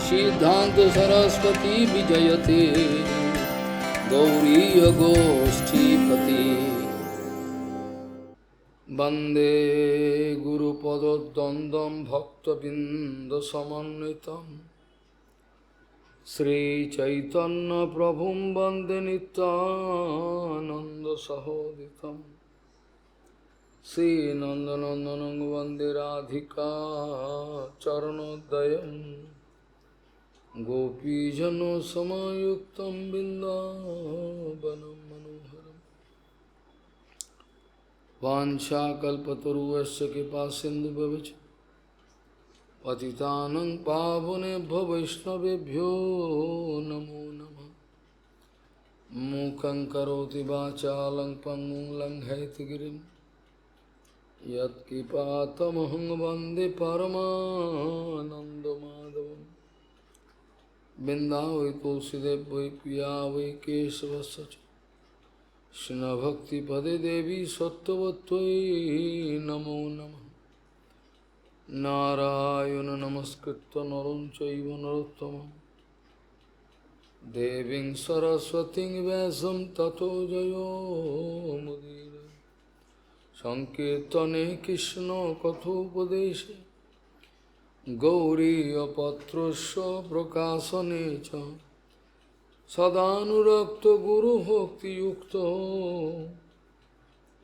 सिद्धांत सरस्वती विजयते गौरीय गोष्ठीपति वंदे गुरुपदद्वन्द्वं भक्तबिंदसमन्वितं श्रीचैतन्य प्रभुं वंदे नित्यानंद सहोदितं श्रीनंदनंदनं वंदे राधिका चरणोदयं गोपीजनसमायुक्तं बिन्दावनं मनोहरम् वाञ्छाकल्पतरुश्च कृपासिन्धुभ्यश्च पतितानं पावनेभ्यो वैष्णवेभ्यो नमो नमः। मूकं करोति वाचालं पङ्गुं लङ्घयितगिरिं यत्कृपातमहं वन्दे परमानन्दमाधवम्। बिन्दावै तुलसीदेव वै पिया वै केशवस्य च कृष्णभक्तिपदे देवी सत्त्ववत्त्वयि नमो नमः। नारायण नमस्कृत्य नरं चैव नरोत्तमं देवीं सरस्वतीं व्यासं ततो जयो मुदीरये। संकीर्तने कृष्ण कथोपदेशे गौरीयपत्रस्य प्रकाशने च सदानुरक्तो गुरुभक्तियुक्तो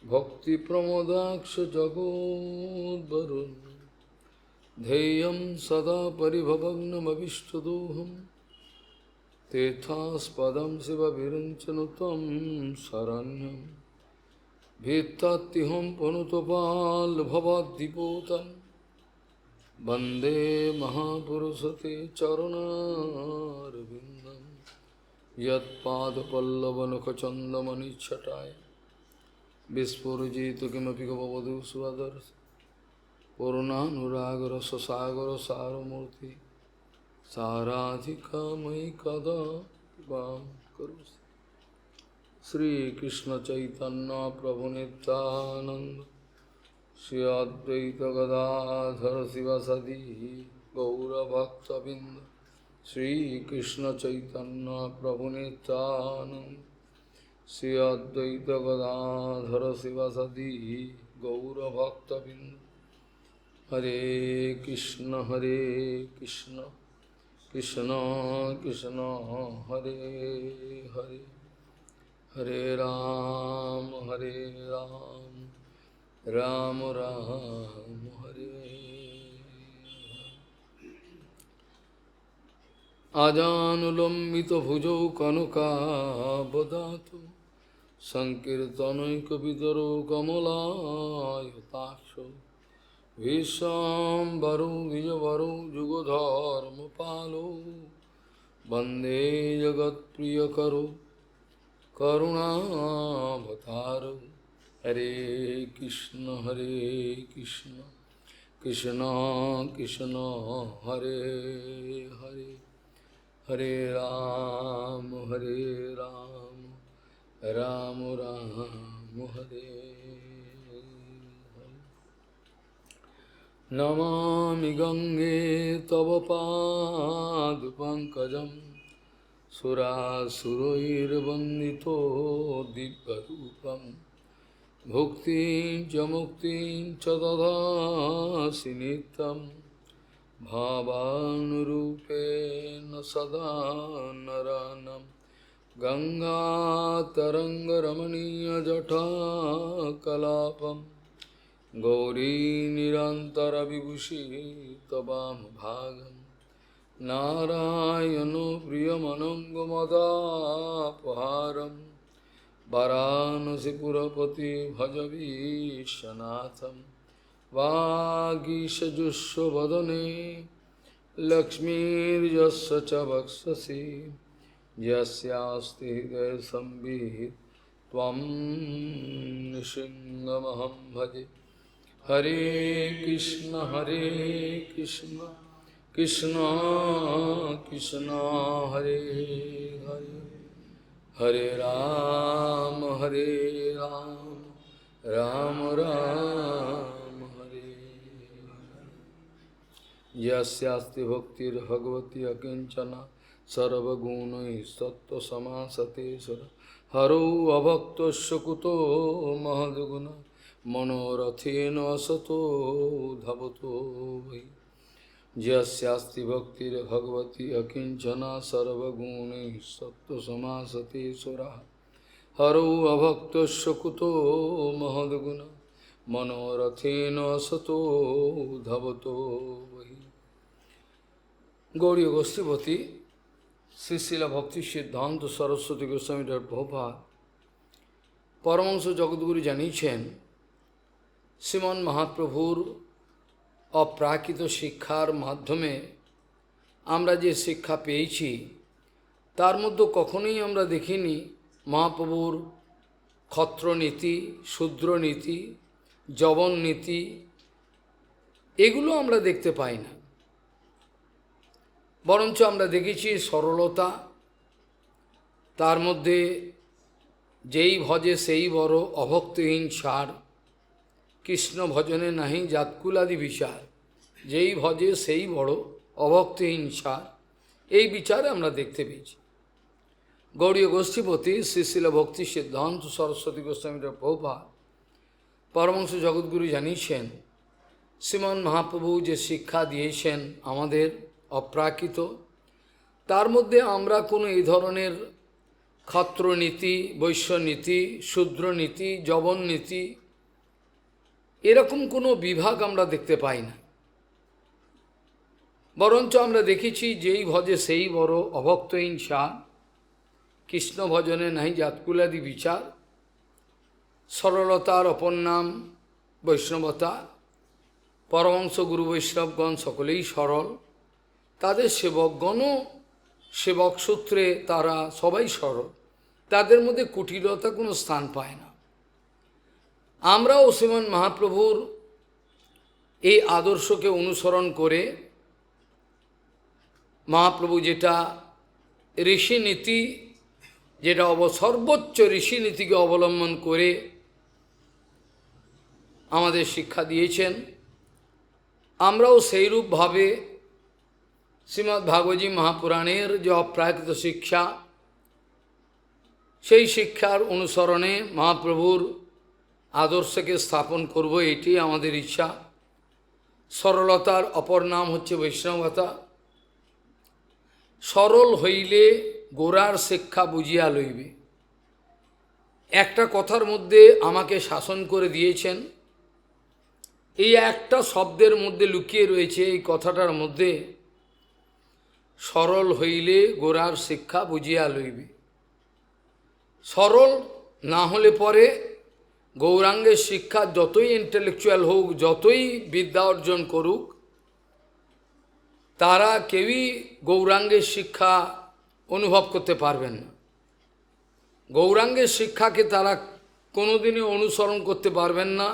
भक्तिप्रमोदाक्ष जगोद्वरुन् ध्येयं सदा परिभवग्नमभिष्टदोहं तीर्थास्पदं शिवविरञ्चनु तं शरण्यं भीत्तात्तिहं पुनुतपाल्भवाद्दिपोतं वन्दे महापुरुषते चरणारविन्दं यत्पादपल्लवनखचन्दमनिच्छटाय विस्फुरजित किमपि गववधू स्वदर्श पूर्णानुरागरससागर सारमूर्ति साराधिकामयि कदा कृपां करोसि। श्रीकृष्ण चैतन्य प्रभु नित्यानंद श्री अद्वैत गदाधर शिवसदि गौरभक्तबिंद श्रीकृष्ण चैतन्य प्रभु नित्यानंद श्री अद्वैत गदाधर शिवसदि गौरभक्तबिंद। हरे कृष्ण कृष्ण कृष्ण हरे हरे हरे राम राम राम हरे। आजानुलम्बितभुजौ कनकावदातु संकीर्तनैकवितरो कमलायताक्षो विश्वाम्बरो द्विजवरो जुगधर्मपालो वन्दे जगत्प्रियकरो करुणावतारो। हरे कृष्ण कृष्ण कृष्ण हरे हरे हरे राम राम राम हरे। नमामि गंगे तव पादपङ्कजं सुरासुरैर्वन्दितो दिव्यरूपं भुक्तिं च मुक्तिं च ददासि नित्यं भावानुरूपेण सदा नरानं। गंगातरङ्गरमणीयजटाकलापं गौरी निरन्तरविभूषि तवामभागं नारायणो प्रियमनङ्गमदापहारं वाराणसीपुरपति भजवीशनाथं। वागीशजुष्वदने लक्ष्मीर्यस्य च वक्षसि यस्यास्ति हृदयसंवित् त्वं नृसिंहमहं भजे। हरे कृष्ण कृष्ण कृष्ण हरे हरे हरे राम राम राम हरे। यस्यास्ति भक्तिर्भगवती अकिंचना सर्वगुणैः सत्त्वसमासतेश्वर हरौ अभक्तस्य कुतो महद्गुण मनोरथेन असतो धवतो वै यस्यास्ति भक्तिर्भगवती अकिंचना सर्वगुणैः सत्त्वसमासतेश्वर हरौ अभक्तस्य कुतो महद्गुण मनोरथेन असतो धवतो वै। गौड़ीय गोष्ठीपति श्री शिला भक्ति सिद्धांत सरस्वती गोस्वामी प्रभुपाद परमहंस जगद्गुरु জানিয়েছেন শ্রীমন মহাপ্রভুর অপ্রাকৃত শিক্ষার মাধ্যমে আমরা যে শিক্ষা পেয়েছি তার মধ্যে কখনোই আমরা দেখিনি মহাপ্রভুর ক্ষত্রনীতি, শূদ্রনীতি, যবন নীতি এগুলো আমরা দেখতে পাই না। বরঞ্চ আমরা দেখেছি সরলতা, তার মধ্যে যেই ভজে সেই বড়, অভক্তহীন সার, কৃষ্ণ ভজনে নাহি জাতকুলাদি বিচার, যেই ভজে সেই বড়, অভক্তহীন সার, এই বিচারে আমরা দেখতে পেয়েছি। গৌড়ীয় গোষ্ঠীপতি শ্রী শিল ভক্তি সিদ্ধান্ত সরস্বতী গোস্বামী প্রভুপাদ পরমহংস জগদ্গুরু জানিয়েছেন শ্রীমন মহাপ্রভু যে শিক্ষা দিয়েছেন আমাদের অপ্রাকৃত, তার মধ্যে আমরা কোনো এই ধরনের ক্ষত্রনীতি, বৈশ্যনীতি, শূদ্রনীতি, যবননীতি এরকম কোনো বিভাগ আমরা দেখতে পাই না। বরঞ্চ আমরা দেখেছি যেই ভজে সেই বড়, অভক্তহীন সার, কৃষ্ণ ভজনে নাহি জাতকুলাদি বিচার, সরলতার অপর নাম বৈষ্ণবতা। পরমহংস গুরু বৈষ্ণবগণ সকলেই সরল, তাদের সেবকগণও সেবক সূত্রে তারা সবাই সরল, তাদের মধ্যে কুটিলতা কোনো স্থান পায় না। আমরাও শ্রীমন মহাপ্রভুর এই আদর্শকে অনুসরণ করে মহাপ্রভু যেটা ঋষিনীতি, যেটা সর্বোচ্চ ঋষিনীতিকে অবলম্বন করে আমাদের শিক্ষা দিয়েছেন, আমরাও সেইরূপভাবে শ্রীমদ্ ভাগবতী মহাপুরাণের যে অপ্রাকৃত শিক্ষা, সেই শিক্ষার অনুসরণে মহাপ্রভুর আদর্শকে স্থাপন করব, এটি আমাদের ইচ্ছা। সরলতার অপর নাম হচ্ছে বৈষ্ণবতা। সরল হইলে গোড়ার শিক্ষা বুঝিয়া লইবে। একটা কথার মধ্যে আমাকে শাসন করে দিয়েছেন, এই একটা শব্দের মধ্যে লুকিয়ে রয়েছে, এই কথাটার মধ্যে সরল হইলে গোড়ার শিক্ষা বুঝিয়া লইবে। সরল না হলে পরে গৌরাঙ্গের শিক্ষা যতই ইন্টেলেকচুয়াল হোক, যতই বিদ্যা অর্জন করুক, তারা কেউই গৌরাঙ্গের শিক্ষা অনুভব করতে পারবেন না। গৌরাঙ্গের শিক্ষাকে তারা কোনোদিনই অনুসরণ করতে পারবেন না,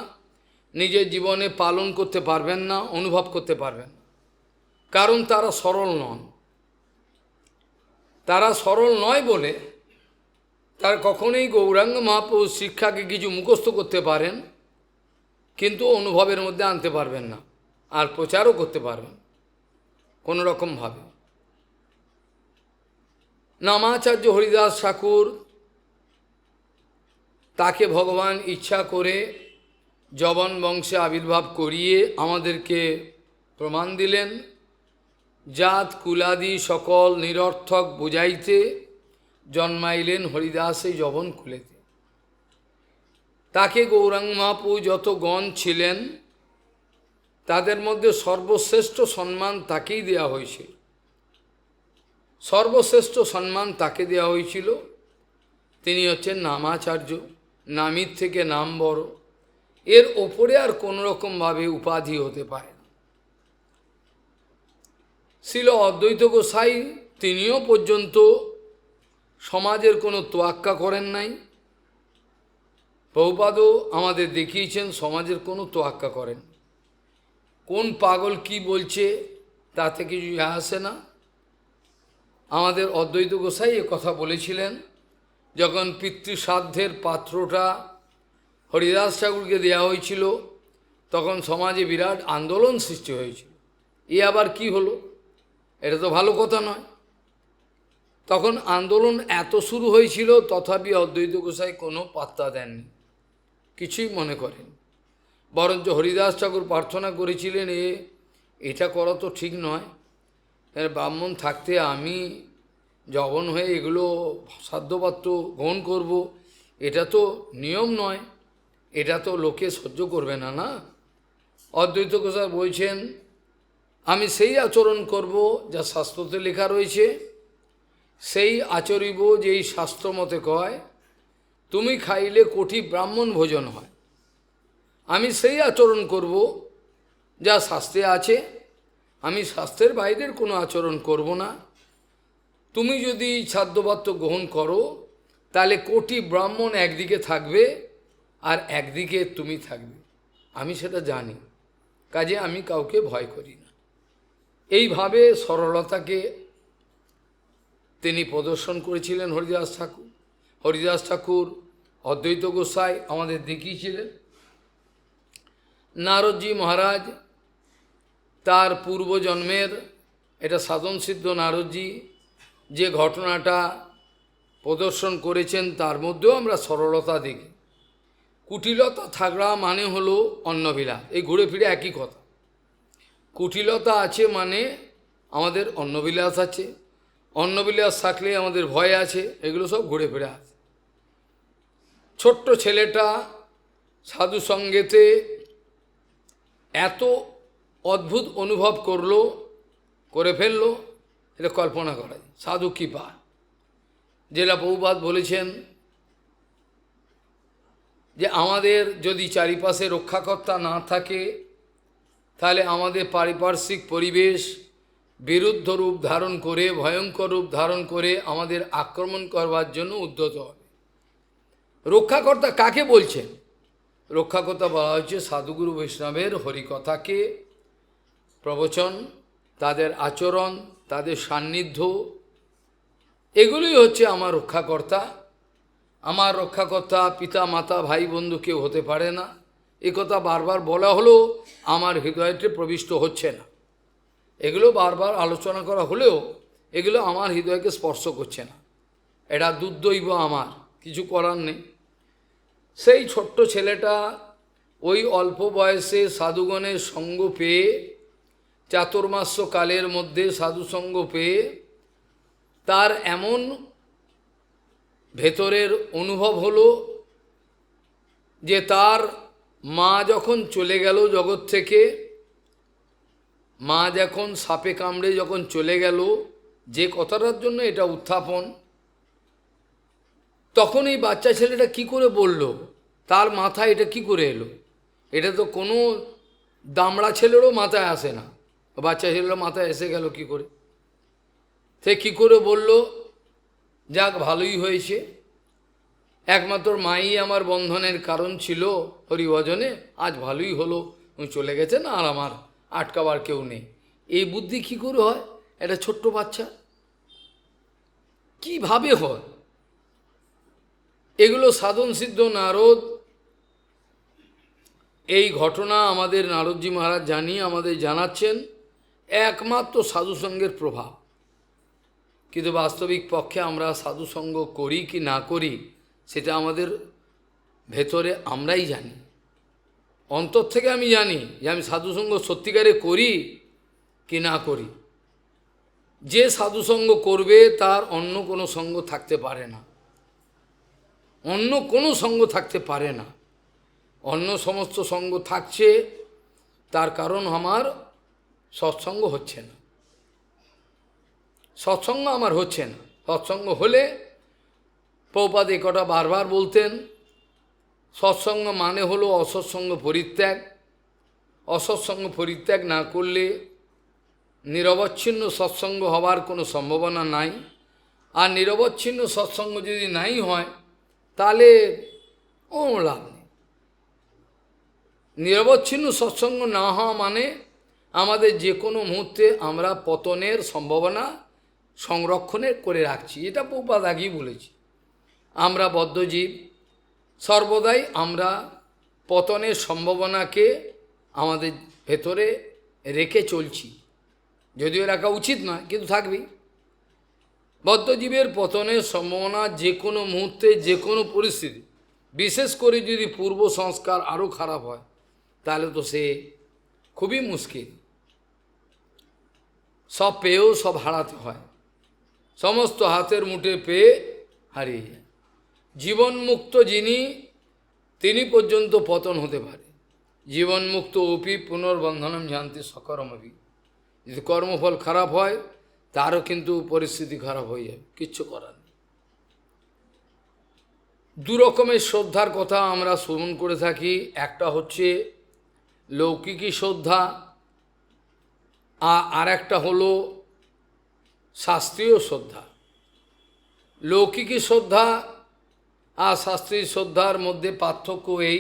নিজের জীবনে পালন করতে পারবেন না, অনুভব করতে পারবেন না, কারণ তারা সরল নন। তারা সরল নয় বলে তারা কখনোই গৌরাঙ্গ মহাপ্রভুর শিক্ষাকে কিছু মুখস্থ করতে পারেন, কিন্তু অনুভবের মধ্যে আনতে পারবেন না, আর প্রচারও করতে পারবেন কোনো রকমভাবে। নামাচার্য হরিদাস ঠাকুর, তাকে ভগবান ইচ্ছা করে যবন বংশে আবির্ভাব করিয়ে আমাদেরকে প্রমাণ দিলেন, জাত কুলাদি সকল নিরর্থক বুঝাইতে জন্মাইলেন হরিদাসে যবন কুলেতে। তাকে গৌরাঙ্গ মহাপ্রভু যত গণ ছিলেন তাদের মধ্যে সর্বশ্রেষ্ঠ সম্মান তাকেই দেওয়া হয়েছিল, সর্বশ্রেষ্ঠ সম্মান তাকে দেওয়া হয়েছিল। তিনি হচ্ছেন নামাচার্য, নামির থেকে নাম বড়, এর ওপরে আর কোনো রকমভাবে উপাধি হতে পারে না। শ্রীল অদ্বৈত গোসাই তিনিও পর্যন্ত সমাজের কোনো তোয়াক্কা করেন নাই। প্রভুপাদও আমাদের দেখিয়েছেন সমাজের কোনো তোয়াক্কা করেন। কোন পাগল কি বলছে তাতে কিছু আসে না। আমাদের অদ্বৈত গোসাই এ কথা বলেছিলেন যখন পিতৃশ্রাদ্ধের পাত্রটা হরিদাস ঠাকুরকে দেওয়া হয়েছিল, তখন সমাজে বিরাট আন্দোলন সৃষ্টি হয়েছিল। এ আবার কি হলো, এটা তো ভালো কথা নয়। তখন আন্দোলন এত শুরু হয়েছিল, তথাপি অদ্বৈত গোসাই কোনো পাত্তা দেননি, কিছুই মনে করেন। বরঞ্চ হরিদাস ঠাকুর প্রার্থনা করেছিলেন, এটা করা তো ঠিক নয়, ব্রাহ্মণ থাকতে আমি জবন হয়ে এগুলো সাধ্যপাত্র গ্রহণ করব, এটা তো নিয়ম নয়, এটা তো লোকে সহ্য করবে না। না, অদ্বৈত গোসাই বলছেন, আমি সেই আচরণ করব যা শাস্ত্রতে লেখা রয়েছে, সেই আচরিব যেই শাস্ত্র মতে কয় তুমি খাইলে কোটি ব্রাহ্মণ ভোজন হয়। আমি সেই আচরণ করব যা শাস্ত্রে আছে, আমি শাস্ত্রের বাইরের কোনো আচরণ করব না। তুমি যদি খাদ্যপাত্র গ্রহণ করো, তাহলে কোটি ব্রাহ্মণ একদিকে থাকবে আর একদিকে তুমি থাকবে, আমি সেটা জানি, কাজে আমি কাউকে ভয় করি না। এইভাবে সরলতাকে তিনি প্রদর্শন করেছিলেন হরিদাস ঠাকুর। হরিদাস ঠাকুর অদ্বৈত গোসাই আমাদের দেখিয়েছিলেন। নারদজি মহারাজ তার পূর্বজন্মের, এটা সাধন সিদ্ধ নারদজি যে ঘটনাটা প্রদর্শন করেছেন, তার মধ্যেও আমরা সরলতা দেখি। কুটিলতা থাকরা মানে হলো অন্নবিলাস, এই ঘুরে ফিরে একই কথা। কুটিলতা আছে মানে আমাদের অন্নবিলাস আছে, অন্নবিলাস থাকলে আমাদের ভয় আছে, এগুলো সব ঘুরে ফিরে আছে। ছোট্ট ছেলেটা সাধু সঙ্গেতে এত অদ্ভুত অনুভব করে ফেললো, এটা কল্পনা করা যায়। সাধু কৃপা, যেটা বহুবাদ বলেছেন যে আমাদের যদি চারিপাশে রক্ষাকর্তা না থাকে, তাহলে আমাদের পারিপার্শ্বিক পরিবেশ বিরুদ্ধ রূপ ধারণ করে, ভয়ঙ্কর রূপ ধারণ করে আমাদের আক্রমণ করবার জন্য উদ্যত হবে। রক্ষাকর্তা কাকে বলছেন? রক্ষাকর্তা বলা হচ্ছে সাধুগুরু বৈষ্ণবের হরিকথাকে প্রবচন, তাদের আচরণ, তাদের সান্নিধ্য, এগুলোই হচ্ছে আমার রক্ষাকর্তা। আমার রক্ষাকর্তা পিতা মাতা ভাই বন্ধু কেউ হতে পারে না, এ কথা বারবার বলা হলেও আমার হৃদয়তে প্রবিষ্ট হচ্ছে না। এগুলো বারবার আলোচনা করা হলেও এগুলো আমার হৃদয়কে স্পর্শ করছে না। এটা দুর্দৈব, আমার কিছু করার নেই। সেই ছোট্ট ছেলেটা ওই অল্প বয়সে সাধুগণের সঙ্গ পেয়ে, চাতুর্মাস্য কালের মধ্যে সাধুসঙ্গ পেয়ে তার এমন ভেতরের অনুভব হলো যে তার মা যখন চলে গেল জগৎ থেকে, মা যখন সাপে কামড়ে যখন চলে গেল, যে কথাটার জন্য এটা উত্থাপন, তখন এই বাচ্চা ছেলেটা কি করে বলল, তার মাথায় এটা কি করে এলো? এটা তো কোনো দামড়া ছেলেরও মাথায় আসে না, বাচ্চা ছেলেরও মাথায় এসে গেল কি করে? সে কী করে বলল, যাক ভালোই হয়েছে, একমাত্র মাই আমার বন্ধনের কারণ ছিল হরিভজনে, আজ ভালোই হলো, চলে গেছে না, আর আমার আটকাবার কেউ নেই। এই বুদ্ধি কী করে হয় একটা ছোট্ট বাচ্চা? কিভাবে হয়? এগুলো সাধন সিদ্ধ নারদ, এই ঘটনা আমাদের নারদজি মহারাজ জানিয়ে আমাদের জানাচ্ছেন একমাত্র সাধুসঙ্গের প্রভাব। কিন্তু বাস্তবিক পক্ষে আমরা সাধুসঙ্গ করি কি না করি, সেটা আমাদের ভেতরে আমরাই জানি। অন্তর থেকে আমি জানি যে আমি সাধুসঙ্গ সত্যিকারে করি কি না করি। যে সাধুসঙ্গ করবে তার অন্য কোনো সঙ্গ থাকতে পারে না, অন্য কোনো সঙ্গ থাকতে পারে না। অন্য সমস্ত সঙ্গ থাকছে, তার কারণ আমার সৎসঙ্গ হচ্ছে না, সৎসঙ্গ আমার হচ্ছে না। সৎসঙ্গ হলে প্রভুপাদ এ কটা বারবার বলতেন, সৎসঙ্গ মানে হলো অসৎসঙ্গ পরিত্যাগ। অসৎসঙ্গ পরিত্যাগ না করলে নিরবচ্ছিন্ন সৎসঙ্গ হবার কোনো সম্ভাবনা নাই। আর নিরবচ্ছিন্ন সৎসঙ্গ যদি নাই হয়, তাহলে ও লাভ নেই। নিরবচ্ছিন্ন সৎসঙ্গ না হওয়া মানে আমাদের যে কোনো মুহূর্তে আমরা পতনের সম্ভাবনা সংরক্ষণে করে রাখছি। এটা প্রভুপাদ আগেই বলেছি। আমরা বদ্ধজীব, সর্বদাই আমরা পতনের সম্ভাবনাকে আমাদের ভেতরে রেখে চলছি। যদিও রাখা উচিত নয়, কিন্তু থাকবেই। বদ্ধজীবের পতনের সম্ভাবনা যে কোনো মুহূর্তে, যে কোনো পরিস্থিতি, বিশেষ করে যদি পূর্ব সংস্কার আরও খারাপ হয়, তাহলে তো সে খুবই মুশকিল। সব পেয়েও সব হারাতে হয়, সমস্ত হাতের মুঠে পেয়ে হারিয়ে যায়। জীবনমুক্ত যিনি, তিনি পর্যন্ত পতন হতে পারে। জীবনমুক্ত অপি পুনর্বন্ধনম জানতে সকরমপি। যদি কর্মফল খারাপ হয়, তারও কিন্তু পরিস্থিতি খারাপ হয়ে যাবে, কিচ্ছু করার নেই। দু রকমের শ্রদ্ধার কথা আমরা শ্রবণ করে থাকি। একটা হচ্ছে লৌকিকী শ্রদ্ধা, আর একটা হলো শাস্ত্রীয় শ্রদ্ধা। লৌকিকী শ্রদ্ধা আর শাস্ত্রীয় শ্রদ্ধার মধ্যে পার্থক্য এই,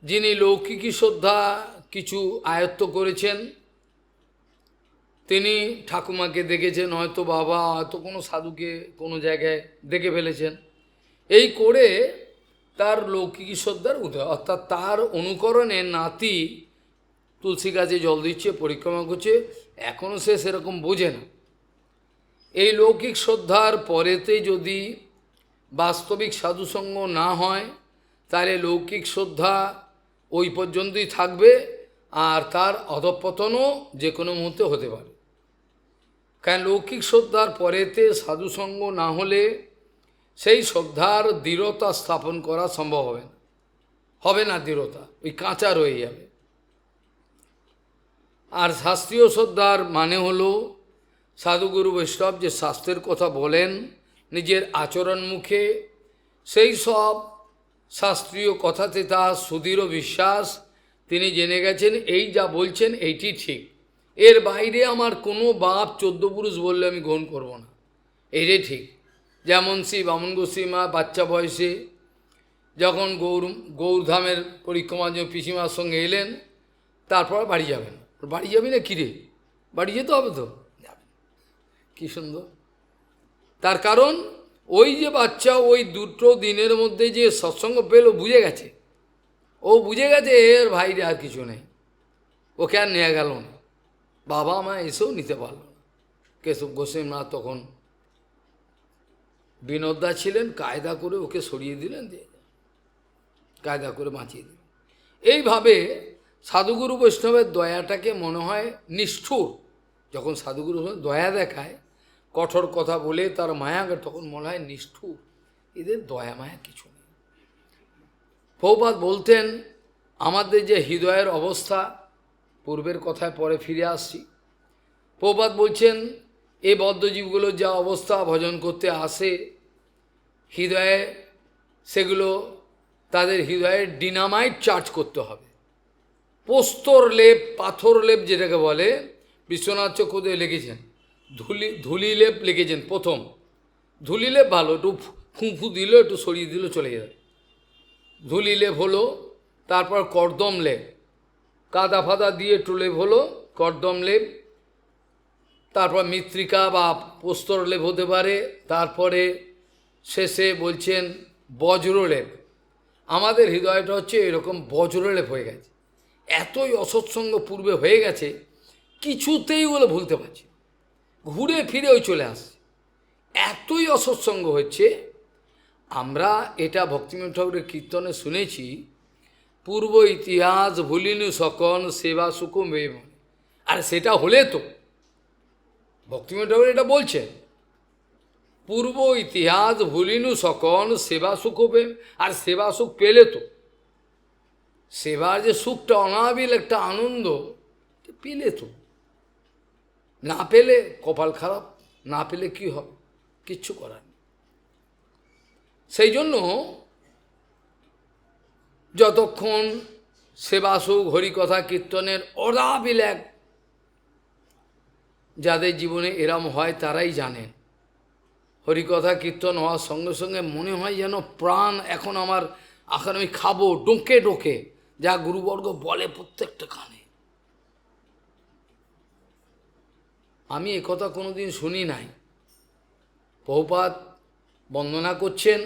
যিনি লৌকিকী শ্রদ্ধা কিছু আয়ত্ত করেছেন, তিনি ঠাকুমাকে দেখেছেন, হয়তো বাবা, হয়তো কোনো সাধুকে কোনো জায়গায় দেখে ফেলেছেন, এই করে তার লৌকিকী শ্রদ্ধার উদয়, অর্থাৎ তার অনুকরণে নাতি তুলসী গাছে জল দিচ্ছে, পরিক্রমা করছে, এখনও সে সেরকম বোঝে না। এই লৌকিক শ্রদ্ধার পরেতে যদি বাস্তবিক সাধুসঙ্গ না হয়, তাহলে লৌকিক শ্রদ্ধা ওই পর্যন্তই থাকবে, আর তার অধঃপতনও যে কোনো মুহূর্তে হতে পারে। কারণ লৌকিক শ্রদ্ধার পরেতে সাধুসঙ্গ না হলে সেই শ্রদ্ধার দৃঢ়তা স্থাপন করা সম্ভব হবে না, দৃঢ়তা ওই কাঁচা রয়ে যাবে। আর শাস্ত্রীয় শ্রদ্ধার মানে হলো সাধুগুরু বৈষ্ণব যে শাস্ত্রের কথা বলেন নিজের আচরণ মুখে, সেই সব শাস্ত্রীয় কথাতে তার সুদৃঢ় বিশ্বাস, তিনি জেনে গেছেন এই যা বলছেন এইটি ঠিক, এর বাইরে আমার কোনো বাপ 14 পুরুষ বললে আমি গ্রহণ করব না, এইটাই ঠিক। যেমন শ্রী বামন গোস্বীমা বাচ্চা বয়সে যখন গৌরধামের পরিক্রমার জন্য পিসিমার সঙ্গে এলেন, তারপর বাড়ি যাবেন। বাড়ি যাবি না কিরে, বাড়ি যেতে হবে তো, যাবেন। কী সুন্দর! তার কারণ ওই যে বাচ্চা ওই দুটো দিনের মধ্যে যে সৎসঙ্গ পেল, বুঝে গেছে, ও বুঝে গেছে এর ভাইরে আর কিছু নেই, ওকে আর নেওয়া গেল না। বাবা মা এসেও নিতে পারল না। কেশব গোস্বামীনাথ তখন বিনোদা ছিলেন, কায়দা করে ওকে সরিয়ে দিলেন, দিয়ে কায়দা করে বাঁচিয়ে দিলেন। এইভাবে সাধুগুরু বৈষ্ণবের দয়াটাকে মনে হয় নিষ্ঠুর। যখন সাধুগুরু দয়া দেখায়, কঠোর কথা বলে তার মায়াকে, তখন মনে হয় নিষ্ঠুর, এদের দয়া মায়া কিছু নেই। প্রভুপাদ বলতেন আমাদের যে হৃদয়ের অবস্থা, পূর্বের কথায় পরে ফিরে আসছি, প্রভুপাদ বলছেন এই বদ্ধজীবগুলোর যা অবস্থা, ভজন করতে আসে হৃদয়ে, সেগুলো তাদের হৃদয়ে ডিনামাইট চার্জ করতে হবে। প্রস্তর লেপ, পাথর লেপ যেটাকে বলে, বিশ্বনাথ চক্রবর্তী লিখেছেন, ধুলি লেপ লিখেছেন। প্রথম ধুলি লেপ ভালো, একটু ফুঁফু দিল, একটু সরিয়ে দিল, চলে যাবে, ধুলি লেপ হলো। তারপর কর্দম লেপ, কাদা ফাদা দিয়ে একটু লেপ হলো, কর্দম লেপ। তারপর মৃত্তিকা বা প্রস্তর লেপ হতে পারে। তারপরে শেষে বলছেন বজ্রলেপ। আমাদের হৃদয়টা হচ্ছে এরকম বজ্রলেপ হয়ে গেছে, এতই অসৎসঙ্গ পূর্বে হয়ে গেছে, কিছুতেই ওগুলো ভুলতে পারছি, ঘুরে ফিরে ওই চলে আসছে, এতই অসৎসঙ্গ হচ্ছে। আমরা এটা ভক্তিবিনোদ ঠাকুরের কীর্তনে শুনেছি, পূর্ব ইতিহাস ভুলিনু সকন সেবা সুখ মেয়ে মনে। আর সেটা হলে তো ভক্তিবিনোদ ঠাকুর এটা বলছেন, পূর্ব ইতিহাস ভুলিনু সকন সেবা সুখ প্রেম। আর সেবা সুখ পেলে তো, সেবার যে সুখটা অনাবিল একটা আনন্দ পেলে তো, না পেলে কপাল খারাপ, না পেলে কি হবে, কিচ্ছু করার নেই। সেই জন্য যতক্ষণ সেবাসুখ হরিকথা কীর্তনের অনাবিল এক, যাদের জীবনে এরম হয় তারাই জানেন। হরিকথা কীর্তন হওয়ার সঙ্গে সঙ্গে মনে হয় যেন প্রাণ এখন আমার, এখন আমি খাবো ডোকে ডোকে, যা গুরুবর্গ বলে প্রত্যেকটা কানে। আমি একথা কোনোদিন শুনি নাই। প্রভুপাদ বন্দনা করছেন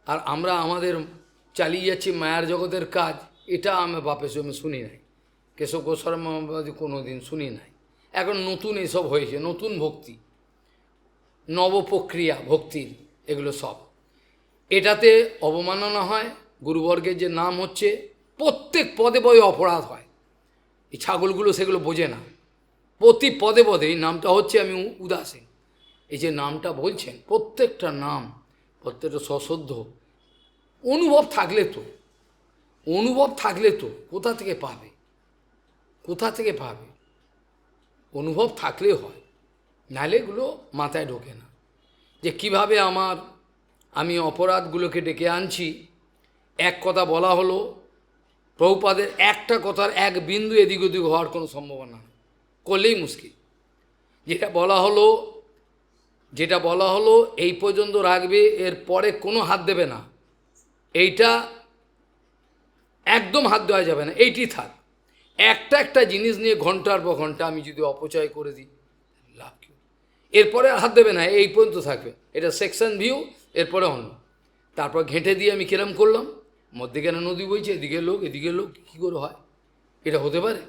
আর আমরা আমাদের চালিয়ে যাচ্ছি মায়ার জগতের কাজ, এটা আমি বাপের সঙ্গে শুনি নাই। কেশব গোস্বামী কোনোদিন শুনি নাই। এখন নতুন এসব হয়েছে, নতুন ভক্তি, নবপ্রক্রিয়া ভক্তির, এগুলো সব। এটাতে অবমাননা হয়, গুরুবর্গের যে নাম হচ্ছে, প্রত্যেক পদে পদে অপরাধ হয়। এই ছাগলগুলো সেগুলো বোঝে না, প্রতি পদে পদে এই নামটা হচ্ছে, আমি উদাসীন, এই যে নামটা বলছেন প্রত্যেকটা নাম, প্রত্যেকটা সশ্রদ্ধ অনুভব থাকলে তো, অনুভব থাকলে তো কোথা থেকে পাবে, কোথা থেকে পাবে? অনুভব থাকলে হয়, নাহলে এগুলো মাথায় ঢোকে না। যে কিভাবে আমি অপরাধগুলোকে ডেকে আনছি। এক কথা বলা হলো, প্রভুপাদের একটা কথার এক বিন্দু এদিক ওদিক হওয়ার কোনো সম্ভাবনা নেই, করলেই মুশকিল। যেটা বলা হলো এই পর্যন্ত রাখবে, এর পরে কোনো হাত দেবে না, এইটা একদম হাত দেওয়া যাবে না, এইটি থাক। একটা জিনিস নিয়ে ঘন্টার পর ঘন্টা আমি যদি অপচয় করে দিই, লাভ কি? এরপরে হাত দেবে না, এই পর্যন্ত থাকবে, এটা সেকশন ভিউ, এরপরে অন্য। তারপর ঘেঁটে দিয়ে আমি কিরম করলাম, মধ্যেখানে নদী বইছে, এদিকে লোক, কী করে হয়? এটা হতে পারে?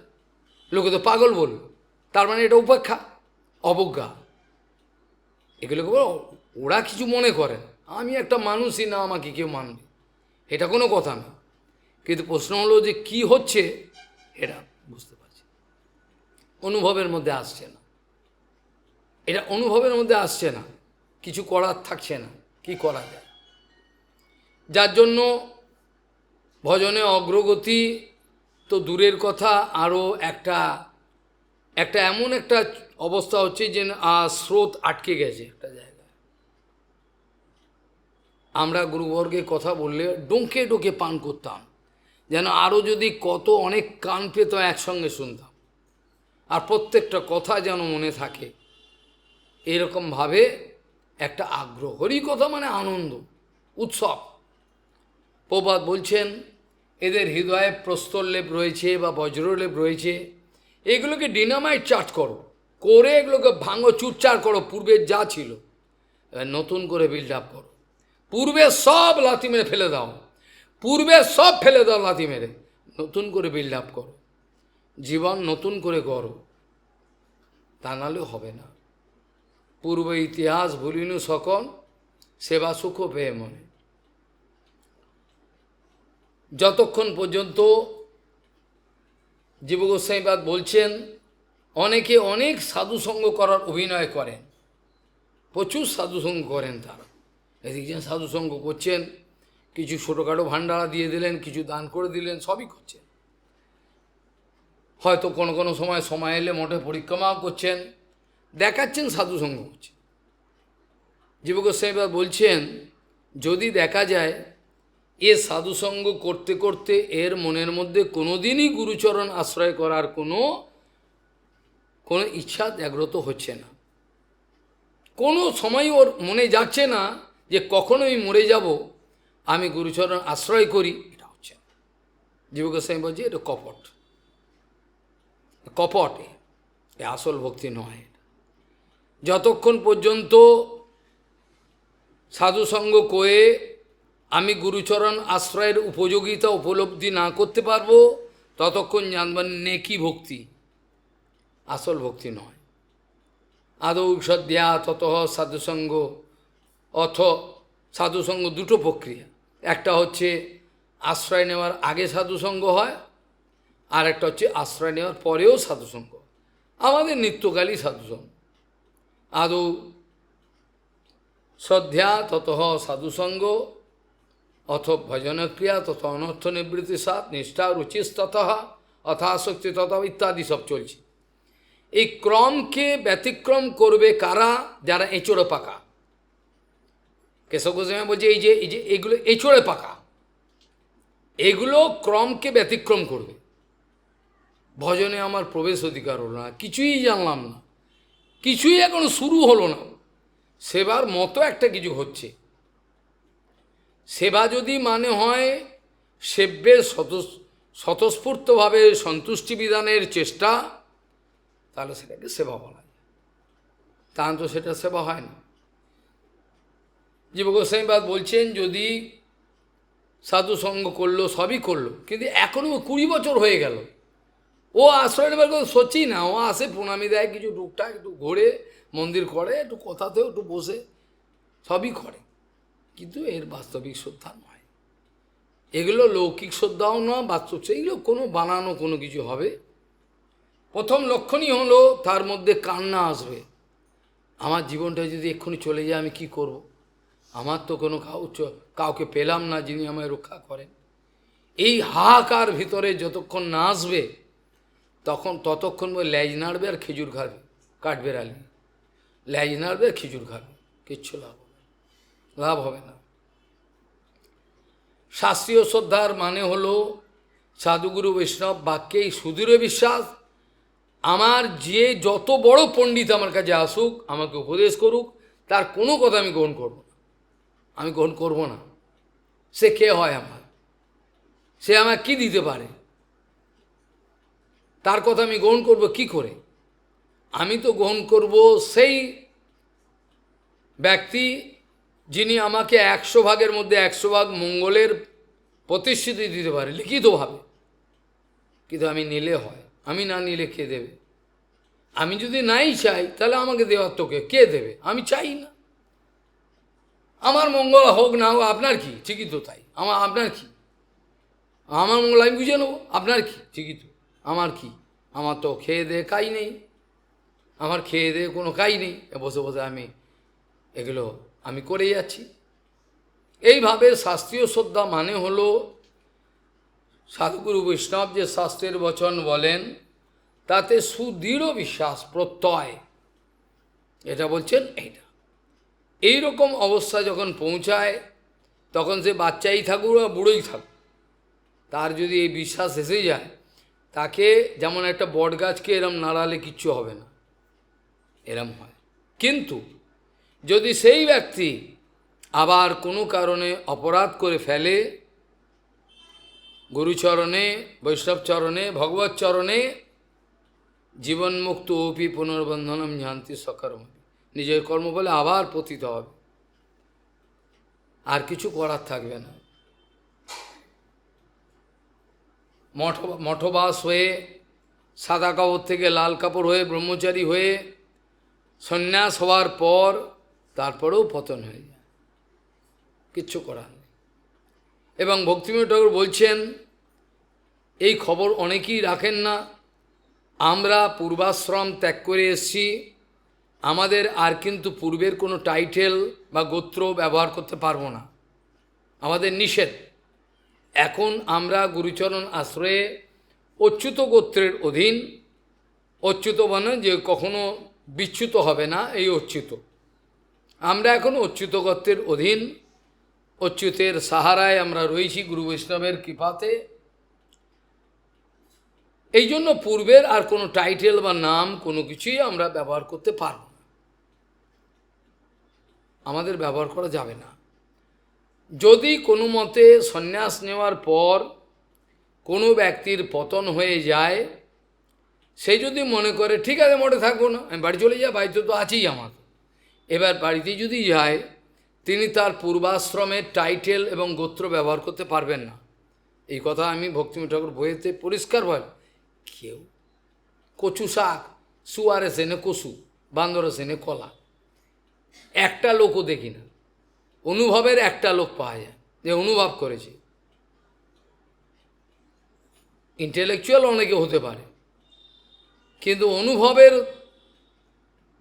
লোকে তো পাগল বলল, তার মানে এটা উপেক্ষা, অবজ্ঞা। এগুলোকে ওরা কিছু মনে করেন, আমি একটা মানুষই না, আমাকে কেউ মানবে, এটা কোনো কথা না। কিন্তু প্রশ্ন হলো যে কি হচ্ছে, এটা বুঝতে পারছি, অনুভবের মধ্যে আসছে না, এটা অনুভবের মধ্যে আসছে না, কিছু করার থাকছে না, কি করা যায়? যার জন্য ভজনে অগ্রগতি তো দূরের কথা, আরও একটা এমন একটা অবস্থা হচ্ছে যে স্রোত আটকে গেছে একটা জায়গায়। আমরা গুরুবর্গের কথা বললে ডোঁকে ডোঁকে পান করতাম, যেন আরও যদি কত অনেক কান পেত একসঙ্গে শুনতাম, আর প্রত্যেকটা কথা যেন মনে থাকে, এরকমভাবে একটা আগ্রহ। হরি কথা মানে আনন্দ, উৎসব। প্রবাদ বলছেন এদের হৃদয়ে প্রস্তরলেপ রয়েছে বা বজ্রলেপ রয়েছে, এগুলোকে ডিনামাইট চার্জ করো, করে এগুলোকে ভাঙো, চুরচার করো, পূর্বের যা ছিল এবার নতুন করে বিল্ড আপ করো। পূর্বে সব লাথি মেরে ফেলে দাও, পূর্বে সব ফেলে দাও লাথি মেরে, নতুন করে বিল্ড আপ করো, জীবন নতুন করে করো, তা নাহলে হবে না। পূর্ব ইতিহাস ভুলিনু সকল, সেবা সুখ পেয়ে মনে। যতক্ষণ পর্যন্ত জীব গোস্বামীপাদ বলছেন, অনেকে অনেক সাধুসঙ্গ করার অভিনয় করেন, প্রচুর সাধুসঙ্গ করেন তারা। এদিকে সাধুসঙ্গ করছেন, কিছু ছোটোখাটো ভাণ্ডারা দিয়ে দিলেন, কিছু দান করে দিলেন, সবই করছেন। হয়তো কোনো সময় এলে মঠে পরিক্রমাও করছেন, দেখাচ্ছেন সাধুসঙ্গ করছেন। জীব গোস্বামীপাদ বলছেন, যদি দেখা যায় এ সাধুসঙ্গ করতে করতে এর মনের মধ্যে কোনোদিনই গুরুচরণ আশ্রয় করার কোনো ইচ্ছা জাগ্রত হচ্ছে না, কোনো সময় ওর মনে যাচ্ছে না যে কখনো আমি মরে যাব, আমি গুরুচরণ আশ্রয় করি, এটা হচ্ছে না। জীব গোস্বামী বলছে এটা কপট, কপট, এ আসল ভক্তি নয়। যতক্ষণ পর্যন্ত সাধুসঙ্গ করে আমি গুরুচরণ আশ্রয়ের উপযোগিতা উপলব্ধি না করতে পারবো, ততক্ষণ জানবেন নেকি ভক্তি, আসল ভক্তি নয়। আদৌ সদ্যা তত সাধুসঙ্গ, সাধুসঙ্গ দুটো প্রক্রিয়া, একটা হচ্ছে আশ্রয় নেওয়ার আগে সাধুসঙ্গ হয়, আর একটা হচ্ছে আশ্রয় নেওয়ার পরেও সাধুসঙ্গ। আমাদের নিত্যকালই সাধুসঙ্গ। আদৌ শ্রদ্ধা তত সাধুসঙ্গ, অথ ভজনক্রিয়া তথ অনর্থ নিবৃত্তি সাত নিষ্ঠা রুচিস্তত অথাশক্তি তথ ইত্যাদি সব চলছে। এই ক্রমকে ব্যতিক্রম করবে কারা? যারা এঁচড়ে পাকা। কেশব গোস্বামী বলছে এই যে এগুলো এঁচড়ে পাকা, এগুলো ক্রমকে ব্যতিক্রম করবে। ভজনে আমার প্রবেশ অধিকার হলো না, কিছুই জানলাম না, কিছুই এখনো শুরু হলো না, সেবার মতো একটা কিছু হচ্ছে। সেবা যদি মানে হয় সেব্যের স্বতঃস্ফূর্তভাবে সন্তুষ্টি বিধানের চেষ্টা, তাহলে সেটাকে সেবা বলা যায়, তা তো সেটা সেবা হয় না। জীব গোস্বামীপাদ বলছেন যদি সাধুসঙ্গ করলো, সবই করলো, কিন্তু এখনও 20 বছর হয়ে গেল, ও আশ্রয় নেবার কথা সচ্ছি না, ও আসে প্রণামী দেয়, কিছু টুকটাক একটু ঘোরে, মন্দির করে, একটু কথাতেও একটু বসে, সবই করে, কিন্তু এর বাস্তবিক শ্রদ্ধা নয়। এগুলো লৌকিক শ্রদ্ধাও নয়, বাস্তব, এইগুলো কোনো বানানো কোনো কিছু হবে। প্রথম লক্ষণই হলো তার মধ্যে কান্না আসবে। আমার জীবনটা যদি এক্ষুনি চলে যায় আমি কি করব? আমার তো কোনো কাউকে পেলাম না যিনি আমায় রক্ষা করেন। এই হাহাকার ভিতরে যতক্ষণ না আসবে ততক্ষণ ল্যাজ নাড়বে আর খেজুর খাবে, কাটবে রালি, ল্যাজ নাড়বে আর খেজুর খাবে, কিচ্ছু লাভ হবে না। শাস্ত্রীয় শ্রদ্ধার মানে হলো সাধুগুরু বৈষ্ণব বাক্যেই সুদৃঢ় বিশ্বাস। আমার যে যত বড় পণ্ডিত আমার কাছে আসুক, আমাকে উপদেশ করুক, তার কোনো কথা আমি গ্রহণ করব না, আমি গ্রহণ করব না। সে কে হয় আমার, সে আমায় কি দিতে পারে, তার কথা আমি গ্রহণ করব কি করে? আমি তো গ্রহণ করব সেই ব্যক্তি যিনি আমাকে 100 ভাগের মধ্যে 100 ভাগ মঙ্গলের প্রতিশ্রুতি দিতে পারে লিখিতভাবে। কিন্তু আমি নিলে হয়, আমি না নিলে কে দেবে? আমি যদি নাই চাই তাহলে আমাকে দেওয়ার তোকে কে দেবে? আমি চাই না। আমার মঙ্গল হোক না হোক আপনার কি, ঠিকই তো তাই। আপনার কি, আমার মঙ্গল আমি বুঝে নেবো, আপনার কি, ঠিকই তো। আমার কি, আমার তো খেয়ে দেয়ে কাজ নেই, আমার খেয়ে দেয়ে কোনো কাজ নেই, বসে বসে আমি এগুলো আমি করে যাচ্ছি। এইভাবে শাস্ত্রীয় শ্রদ্ধা মানে হলো সাধুগুরু বৈষ্ণব যে শাস্ত্রের বচন বলেন তাতে সুদৃঢ় বিশ্বাস প্রত্যয়, এটা বলছেন এইটা। এইরকম অবস্থা যখন পৌঁছায় তখন সে বাচ্চাই থাকুক বা বুড়োই থাকুক, তার যদি এই বিশ্বাস এসে যায়, তাকে যেমন একটা বট গাছকে এরম নাড়ালে কিচ্ছু হবে না, এরম হয়। কিন্তু যদি সেই ব্যক্তি আবার কোনো কারণে অপরাধ করে ফেলে, গুরুচরণে, বৈষ্ণব চরণে, ভগবত চরণে জীবনমুক্ত অপি পুনর্বন্ধনম জানতি সকর্ম, নিজের কর্ম বলে আবার পতিত হবে, আর কিছু করার থাকবে না। মঠবাস হয়ে, সাদা কাপড় থেকে লাল কাপড় হয়ে, ব্রহ্মচারী হয়ে সন্ন্যাস হওয়ার পর তারপরেও পতন হয়ে যায়, কিচ্ছু করার নেই। এবং ভক্তিবিনোদ ঠাকুর বলছেন, এই খবর অনেকেই রাখেন না, আমরা পূর্বাশ্রম ত্যাগ করে এসেছি, আমাদের আর কিন্তু পূর্বের কোনো টাইটেল বা গোত্র ব্যবহার করতে পারবো না, আমাদের নিষেধ। এখন আমরা গুরুচরণ আশ্রয়ে অচ্যুত গোত্রের অধীন, অচ্যুত মানে যে কখনো বিচ্যুত হবে না, এই অচ্যুত। আমরা এখন অচ্যুত গোত্রের অধীন, অচ্যুতের সাহারায় আমরা রয়েছি গুরু বৈষ্ণবের কৃপাতে। এই জন্য পূর্বের আর কোনো টাইটেল বা নাম কোনো কিছুই আমরা ব্যবহার করতে পারব না, আমাদের ব্যবহার করা যাবে না। যদি কোনো মতে সন্ন্যাস নেওয়ার পর কোনো ব্যক্তির পতন হয়ে যায়, সে যদি মনে করে ঠিক আছে মঠে থাকবো না, আমি বাড়ি চলে যাই, বাড়িতে তো আছেই আমার, এবার বাড়িতে যদি যায়, তিনি তার পূর্বাশ্রমের টাইটেল এবং গোত্র ব্যবহার করতে পারবেন না। এই কথা আমি ভক্তিবিনোদ ঠাকুর বইয়েতে পরিষ্কার বল। কেউ কচু শাক, শুয়ারে সেনে কচু, বান্দরে সেনে কলা, একটা লোকও দেখি না, অনুভবের একটা লোক পাওয়া যায় যে অনুভব করেছে। ইন্টেলেকচুয়াল অনেকে হতে পারে, কিন্তু অনুভবের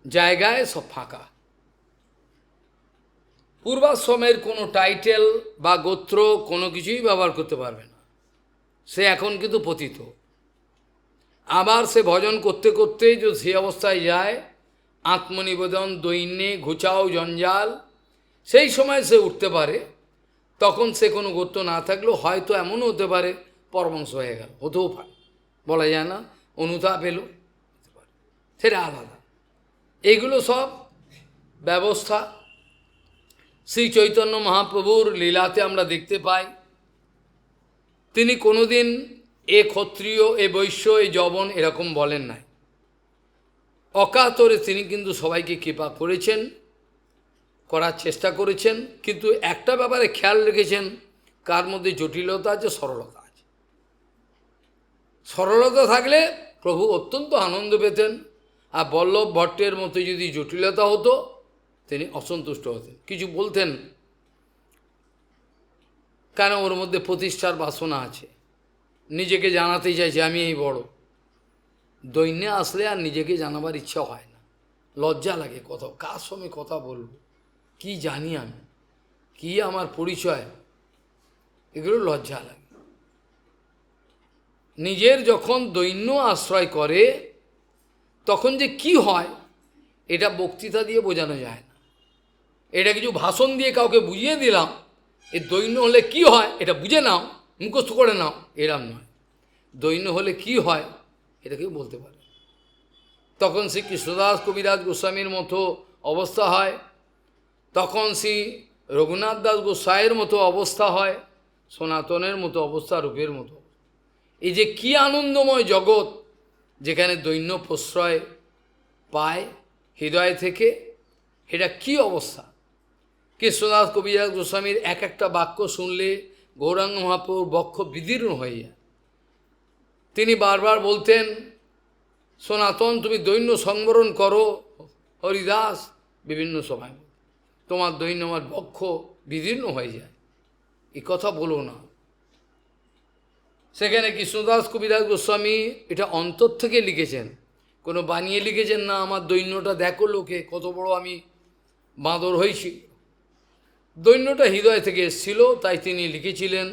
জায়গায় সব ফাঁকা। পূর্বাশ্রমের কোনো টাইটেল বা গোত্র কোনো কিছুই ব্যবহার করতে পারবে না, সে এখন কিন্তু পতিত। আবার সে ভজন করতে করতে যদি সে অবস্থায় যায়, আত্মনিবেদন, দৈন্যে, ঘুচাও, জঞ্জাল, সেই সময় সে উঠতে পারে। তখন সে কোনো গোত্র না থাকলেও হয়তো এমনও হতে পারে পরমাংশ হয়ে গেল, হতেও পারে, বলা যায় না, অনুতাপ এলো, সেটা আলাদা। এইগুলো সব ব্যবস্থা শ্রী চৈতন্য মহাপ্রভুর লীলাতে আমরা দেখতে পাই। তিনি কোনোদিন এ ক্ষত্রিয়, এ বৈশ্য, এ যবন এরকম বলেন নাই। অকাতরে তিনি কিন্তু সবাইকে কৃপা করেছেন, করার চেষ্টা করেছেন। কিন্তু একটা ব্যাপারে খেয়াল রেখেছেন, কার মধ্যে জটিলতা আছে, সরলতা আছে। সরলতা থাকলে প্রভু অত্যন্ত আনন্দ পেতেন। আর বল্লভ ভট্টের মতো যদি জটিলতা হতো তিনি অসন্তুষ্ট হতেন, কিছু বলতেন, কেন ওর মধ্যে প্রতিষ্ঠার বাসনা আছে, নিজেকে জানাতে চাইছে আমি এই বড়। দৈন্যে আসলে আর নিজেকে জানাবার ইচ্ছা হয় না, লজ্জা লাগে, কথা কার সঙ্গে কথা বলবো, কি জানি আমি, কি আমার পরিচয়, এগুলো লজ্জা লাগে। নিজের যখন দৈন্য আশ্রয় করে তখন যে কি হয় এটা বক্তৃতা দিয়ে বোঝানো যায় না। এটা কিছু ভাষণ দিয়ে কাউকে বুঝিয়ে দিলাম এই দৈন্য হলে কি হয় এটা বুঝে নাও, মুখস্থ করে নাও, এরম নয়। দৈন্য হলে কি হয় এটা কেউ বলতে পারে। তখন শ্রী কৃষ্ণদাস কবিরাজ গোস্বামীর মতো অবস্থা হয়, তখন শ্রী রঘুনাথ দাস গোস্বাইয়ের মতো অবস্থা হয়, সনাতনের মতো অবস্থা, রূপের মতো। এই যে কি আনন্দময় জগৎ যেখানে দৈন্য প্রশ্রয় পায় হৃদয় থেকে, এটা কি অবস্থা। কৃষ্ণদাস কবিরাজ গোস্বামীর এক একটা বাক্য শুনলে গৌরাঙ্গ মহাপ্রভুর বক্ষ বিদীর্ণ হয়ে যায়। তিনি বারবার বলতেন, সনাতন তুমি দৈন্য সংবরণ করো, হরিদাস বিভিন্ন সময় তোমার দৈন্য আমার বক্ষ বিদীর্ণ হয়ে যায়, এই কথা বলো না। সেখানে কৃষ্ণদাস কবিরাজ গোস্বামী এটা অন্তর থেকে লিখেছেন, কোনো বানিয়ে লিখেছেন না, আমার দৈন্যটা দেখো লোকে কত বড় আমি বাঁদর হয়েছি। দৈন্যটা হৃদয় থেকে এসেছিল, তাই তিনি লিখেছিলেন,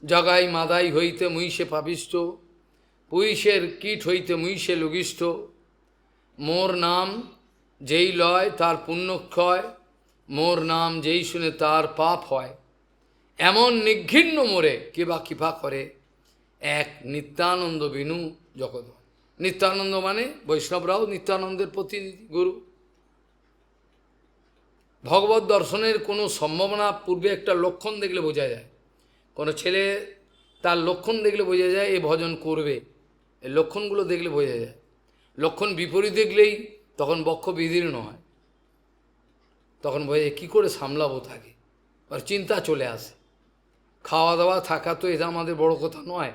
জগাই মাদাই হইতে মুইষে পাপিষ্ট, পুইষের কীট হইতে মুইষে লঘিষ্ঠ, মোর নাম যেই লয় তার পুণ্যক্ষয়, মোর নাম যেই শুনে তার পাপ হয়, এমন নিঘৃণ্য মোরে কে বা কৃপা করে, এক নিত্যানন্দ বিনু জগৎ। নিত্যানন্দ মানে বৈষ্ণবরাও নিত্যানন্দের প্রতিনিধি, গুরু। ভগবত দর্শনের কোনো সম্ভাবনা পূর্বে একটা লক্ষণ দেখলে বোঝা যায়, কোনো ছেলে তার লক্ষণ দেখলে বোঝা যায় এ ভজন করবে, এই লক্ষণগুলো দেখলে বোঝা যায়। লক্ষণ বিপরীত দেখলেই তখন বক্ষ বিদীর্ণ হয়, তখন বোঝা যায় কী করে সামলাবো থাকে, আর চিন্তা চলে আসে। খাওয়া দাওয়া থাকা তো এটা আমাদের বড় কথা নয়,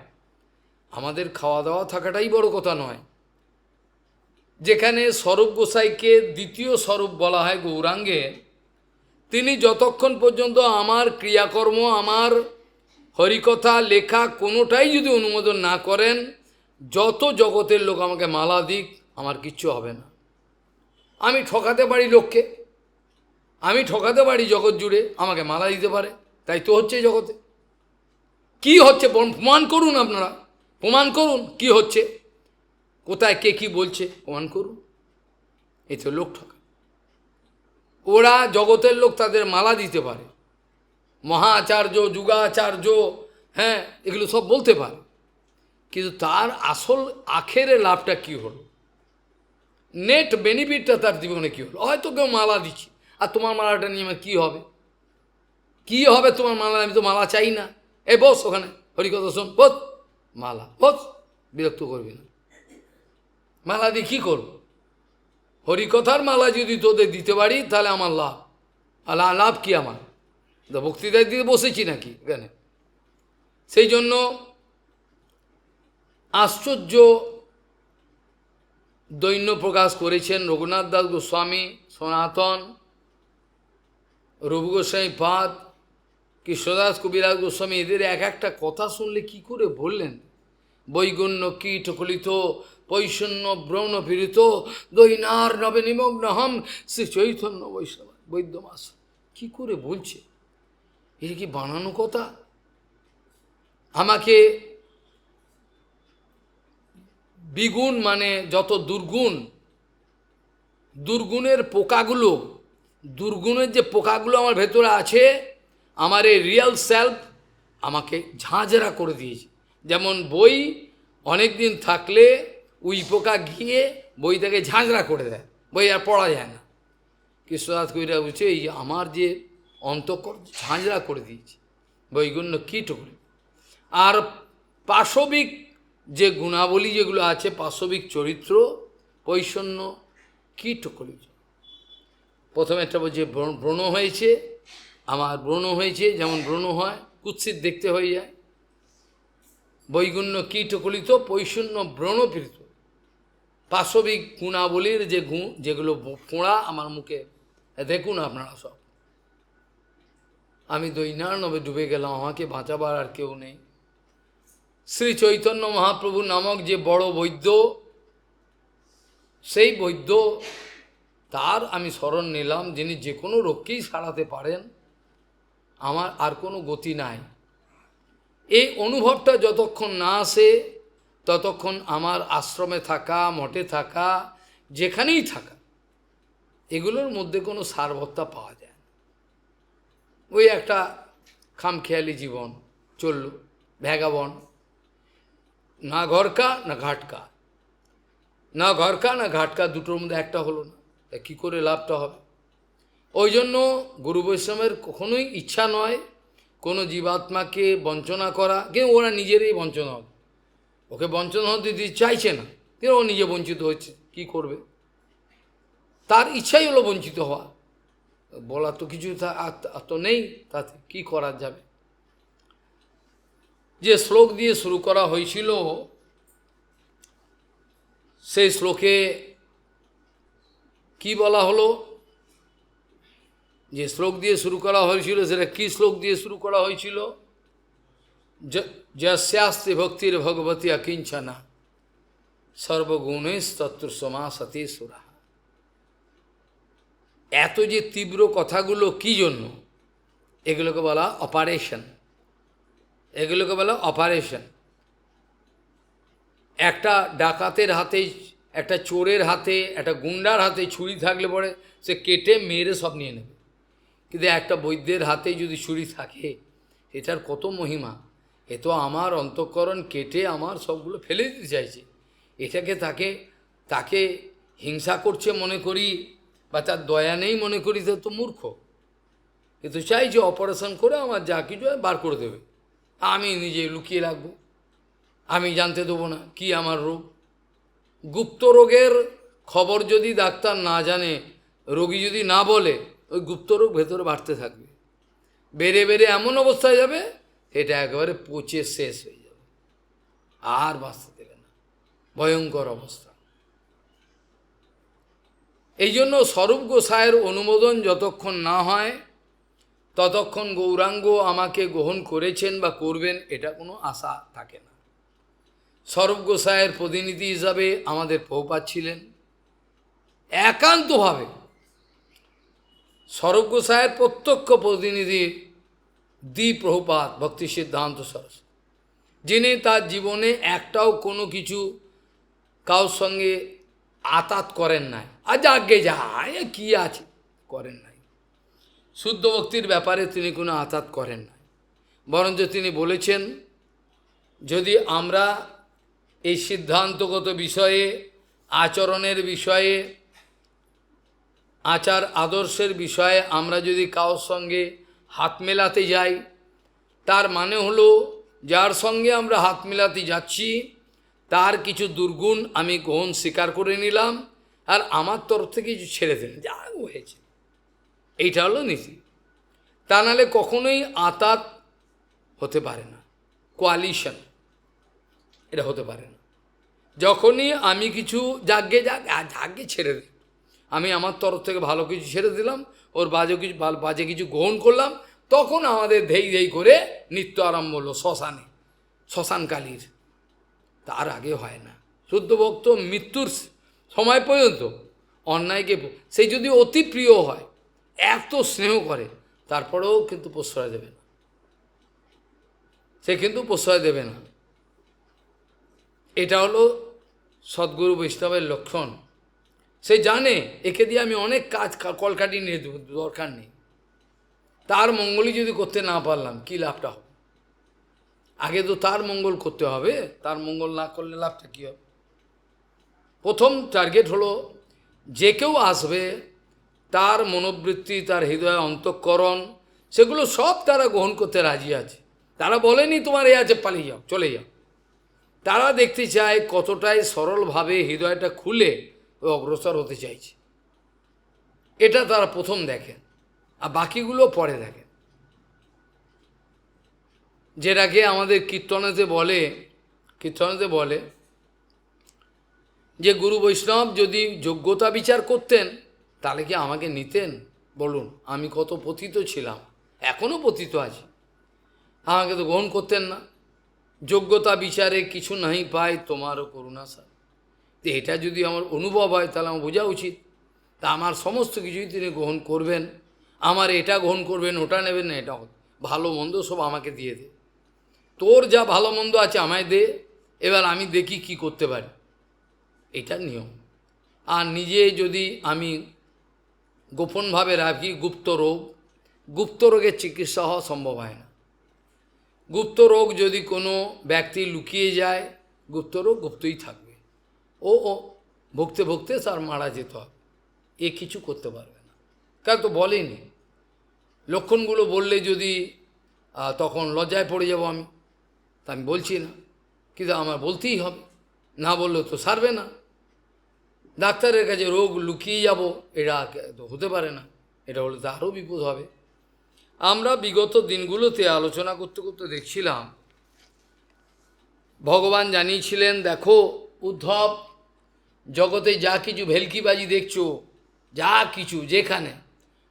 আমাদের খাওয়া দাওয়া থাকাটাই বড় কথা নয়। যেখানে স্বরূপ গোসাইকে দ্বিতীয় স্বরূপ বলা হয় গৌরাঙ্গে, তিনি যতক্ষণ পর্যন্ত আমার ক্রিয়াকর্ম, আমার হরিকথা লেখা কোনোটাই যদি অনুমোদন না করেন, যত জগতের লোক আমাকে মালা দিক আমার কিচ্ছু হবে না। আমি ঠকাতে পারি লোককে, আমি ঠকাতে পারি জগৎ জুড়ে, আমাকে মালা দিতে পারে, তাই তো হচ্ছে জগতে। কি হচ্ছে প্রমাণ করুন, আপনারা প্রমাণ করুন কি হচ্ছে, কোথায় কে কি বলছে প্রমাণ করুন। এই তো লোক ঠকা, ওরা জগতের লোক তাদের মালা দিতে পারে, মহাচার্য যুগাচার্য, হ্যাঁ এগুলো সব বলতে পারে, কিন্তু তার আসল আখেরে লাভটা কি হলো, নেট বেনিফিটটা তার জীবনে কী হলো। হয়তো কেউ মালা দিচ্ছে, আর তোমার মালাটা নিয়ে আমার কী হবে, কী হবে তোমার মালা, আমি তো মালা চাই না, এ বস ওখানে হরিকথা শোন, বস মালা, বস বিরক্ত করবি না, মালা দিয়ে কী করবো, হরিকথার মালা যদি তোদের দিতে পারি তাহলে আমার লাভ, লাভ কি আমার, বক্তৃতা দিতে বসেছি নাকি এখানে। সেই জন্য আশ্চর্য দৈন্য প্রকাশ করেছেন রঘুনাথ দাস গোস্বামী, সনাতন, রঘু গোস্বামী পাদ, কৃষ্ণদাস কবিরাজ গোস্বামী, এদের এক একটা কথা শুনলে কি করে বললেন, বৈগুণ্য কীট কলিত পৈশন্য ব্রণ পীড়িত দৈনার নবে নিমগ্নহম শ্রী চৈতন্য বৈষ্ণব বৈদ্যমাস, কি করে বলছে, এটা কি বানানো কথা। আমাকে বিগুণ মানে যত দুর্গুণ, দুর্গুণের পোকাগুলো, দুর্গুণের যে পোকাগুলো আমার ভেতরে আছে, আমার এই রিয়েল সেলফ আমাকে ঝাঁঝরা করে দিয়েছে। যেমন বই অনেক দিন থাকলে উই পোকা গিয়ে বইটাকে ঝাঁঝরা করে দেয়, বই আর পড়া যায় না। কৃষ্ণদাস কবিরা বলছে এই আমার যে অন্তঃকরণ ঝাঁঝরা করে দিয়েছে, বৈগুণ্য কীট করে। আর পাশবিক যে গুণাবলী যেগুলো আছে, পাশবিক চরিত্র, পৈষণ্য কীট করে। প্রথমে একটা বলছে ব্রণ হয়েছে, আমার ব্রণ হয়েছে, যেমন ব্রণ হয় কুৎসিত দেখতে হয়ে যায়, বৈগুণ্য কীটকলিত পৈশূন্য ব্রণপীড়িত। পাশবিক গুণাবলীর যে গুণ, যেগুলো ফোঁড়া আমার মুখে, দেখুন আপনারা সব। আমি দৈন্যার্ণবে ডুবে গেলাম, আমাকে বাঁচাবার আর কেউ নেই। শ্রী চৈতন্য মহাপ্রভু নামক যে বড় বৈদ্য, সেই বৈদ্য, তার আমি শরণ নিলাম, যিনি যে কোনো রোগকেই সারাতে পারেন। আমার আর কোনো গতি নাই। এই অনুভবটা যতক্ষণ না আসে, ততক্ষণ আমার আশ্রমে থাকা, মঠে থাকা, যেখানেই থাকা, এগুলোর মধ্যে কোনো সারবত্তা পাওয়া যায় না। ওই একটা খামখেয়ালি জীবন চলল, ভ্যাগাবন, না ঘরকা না ঘাটকা, না ঘরকা না ঘাটকা, দুটোর মধ্যে একটা হলো না, তা কী করে লাভটা হবে? ওই জন্য গুরু বৈষ্ণবের কখনোই ইচ্ছা নয় কোনো জীবাত্মাকে বঞ্চনা করা, কিন্তু ওরা নিজেরই বঞ্চনা হবে, ওকে বঞ্চনা হতে দিতে চাইছে না, কিন্তু ও নিজে বঞ্চিত হচ্ছে, কি করবে? তার ইচ্ছাই হলো বঞ্চিত হওয়া, বলা তো কিছু তো নেই, তাতে কি করা যাবে? যে শ্লোক দিয়ে শুরু করা হয়েছিল, সেই শ্লোকে কি বলা হলো? যে শ্লোক দিয়ে শুরু করা হয়েছিল, সেটা কি শ্লোক দিয়ে শুরু করা হয়েছিল? যস্যাস্তি ভক্তির ভগবতী অকিঞ্চনা সর্বগুণেশ তত্র সমাসতে সুরা। এত যে তীব্র কথাগুলো কি জন্য? এগুলোকে বলা অপারেশন, এগুলোকে বলা অপারেশন। একটা ডাকাতের হাতে, একটা চোরের হাতে, একটা গুন্ডার হাতে ছুরি থাকলে পরে সে কেটে মেরে সব নিয়ে নেবে, কিন্তু একটা বৈদ্যের হাতে যদি ছুরি থাকে, এটার কত মহিমা! এ তো আমার অন্তঃকরণ কেটে আমার সবগুলো ফেলে দিতে চাইছে, এটাকে তাকে হিংসা করছে মনে করি, বা তার দয়া নেই মনে করি, তো মূর্খ। কিন্তু চাই যে অপারেশন করে আমার যা কিছু বার করে দেবে, আমি নিজে লুকিয়ে রাখবো, আমি জানতে দেবো না কি আমার রোগ। গুপ্ত রোগের খবর যদি ডাক্তার না জানে, রোগী যদি না বলে, ওই গুপ্ত রোগ ভেতরে বাড়তে থাকবে, বেড়ে বেড়ে এমন অবস্থায় যাবে, এটা একেবারে পচে শেষ হয়ে যাবে, আর বাঁচতে দেবে না, ভয়ঙ্কর অবস্থা। এই জন্য স্বরূপ গোসাইয়ের অনুমোদন যতক্ষণ না হয়, ততক্ষণ গৌরাঙ্গ আমাকে গ্রহণ করেছেন বা করবেন, এটা কোনো আশা থাকে না। স্বরূপ গোসাইয়ের প্রতিনিধি হিসাবে আমাদের প্রভুপাদ ছিলেন, একান্তভাবে স্বরূপ গোসাইয়ের প্রত্যক্ষ প্রতিনিধি দ্বি প্রভুপাদ ভক্তি সিদ্ধান্ত সরস্বতী, যিনি তার জীবনে একটাও কোনো কিছু কারোর সঙ্গে আতাত করেন নাই, আর যাকে যায় কি আছে করেন নাই। শুদ্ধ ভক্তির ব্যাপারে তিনি কোনো আতাত করেন নাই, বরঞ্চ তিনি বলেছেন, যদি আমরা এই সিদ্ধান্তগত বিষয়ে, আচরণের বিষয়ে, আচার আদর্শের বিষয়ে আমরা যদি কারোর সঙ্গে হাত মেলাতে যাই, তার মানে হলো যার সঙ্গে আমরা হাত মেলাতে যাচ্ছি তার কিছু দুর্গুণ আমি গ্রহণ স্বীকার করে নিলাম, আর আমার তরফ থেকে কিছু ছেড়ে দিলাম, যা হয়েছে। এইটা হলো নীতি। তা নাহলে কখনোই আতাত হতে পারে না, কোয়ালিশন এটা হতে পারে না। যখনই আমি কিছু যাকে ছেড়ে দিই, আমি আমার তরফ থেকে ভালো কিছু ছেড়ে দিলাম, ওর বাজে কিছু গ্রহণ করলাম, তখন আমাদের ধেই ধেই করে নিত্য আরম্ভ হলো শ্মশানকালীর। তার আগে হয় না। শুদ্ধ ভক্ত মৃত্যুর সময় পর্যন্ত অন্যায়কে, সেই যদি অতি প্রিয় হয়, এত স্নেহ করে, তারপরেও কিন্তু প্রশ্রয় দেবে না, সে কিন্তু প্রশ্রয় দেবে না। এটা হলো সদ্গুরু বৈষ্ণবের লক্ষণ। সে জানে একে দিয়ে আমি অনেক কাজ কলকাটি নিয়ে দেবো, দরকার নেই, তার মঙ্গলই যদি করতে না পারলাম কি লাভটা হবে? আগে তো তার মঙ্গল করতে হবে, তার মঙ্গল না করলে লাভটা কী হবে? প্রথম টার্গেট হলো যে কেউ আসবে, তার মনোবৃত্তি, তার হৃদয়, অন্তঃকরণ, সেগুলো সব তারা গ্রহণ করতে রাজি আছে। তারা বলেনি তোমার এ আছে পালিয়ে যাও, চলে যাও। তারা দেখতে চায় কতটাই সরলভাবে হৃদয়টা খুলে ও অগ্রসর হতে চাইছে, এটা তারা প্রথম দেখেন, আর বাকিগুলো পরে দেখেন। যেটাকে আমাদের কীর্তনেতে বলে কীর্তনেতে বলে যে গুরু বৈষ্ণব যদি যোগ্যতা বিচার করতেন তাহলে কি আমাকে নিতেন? বলুন, আমি কত পতিত ছিলাম, এখনও পতিত আছি, আমাকে তো গ্রহণ করতেন না। যোগ্যতা বিচারে কিছু নাহি পাই তোমারও করুণা স্যার। তো এটা যদি আমার অনুভব হয় তাহলে আমার বোঝা উচিত তা আমার সমস্ত কিছুই তিনি গ্রহণ করবেন, আমার এটা গ্রহণ করবেন, ওটা নেবেন না, এটা ভালো মন্দ সব আমাকে দিয়ে দে, তোর যা ভালো মন্দ আছে আমায় দে, এবার আমি দেখি কি করতে পারি, এটা নিয়ম। আর নিজে যদি আমি গোপনভাবে রাখি গুপ্ত রোগের চিকিৎসা হওয়া সম্ভব হয় না। গুপ্ত রোগ যদি কোনো ব্যক্তি লুকিয়ে যায়, গুপ্ত রোগ গুপ্তই থাকবে, ও ভুগতে ভুগতে তার মারা যেতে হবে, এ কিছু করতে পারবে না। কারণ তো বলেনি, লক্ষণগুলো বললে যদি তখন লজ্জায় পড়ে যাব আমি, তা আমি বলছি না, কিন্তু আমার বলতেই হবে, না বললে তো সারবে না। ডাক্তারের কাছে রোগ লুকিয়ে যাব, এটা তো হতে পারে না, এটা হলে তো আরও বিপদ হবে। আমরা বিগত দিনগুলোতে আলোচনা করতে করতে দেখছিলাম, ভগবান জানিয়েছিলেন, দেখো উদ্ধব, জগতে যা কিছু ভেলকিবাজি দেখছো, যা কিছু যেখানে,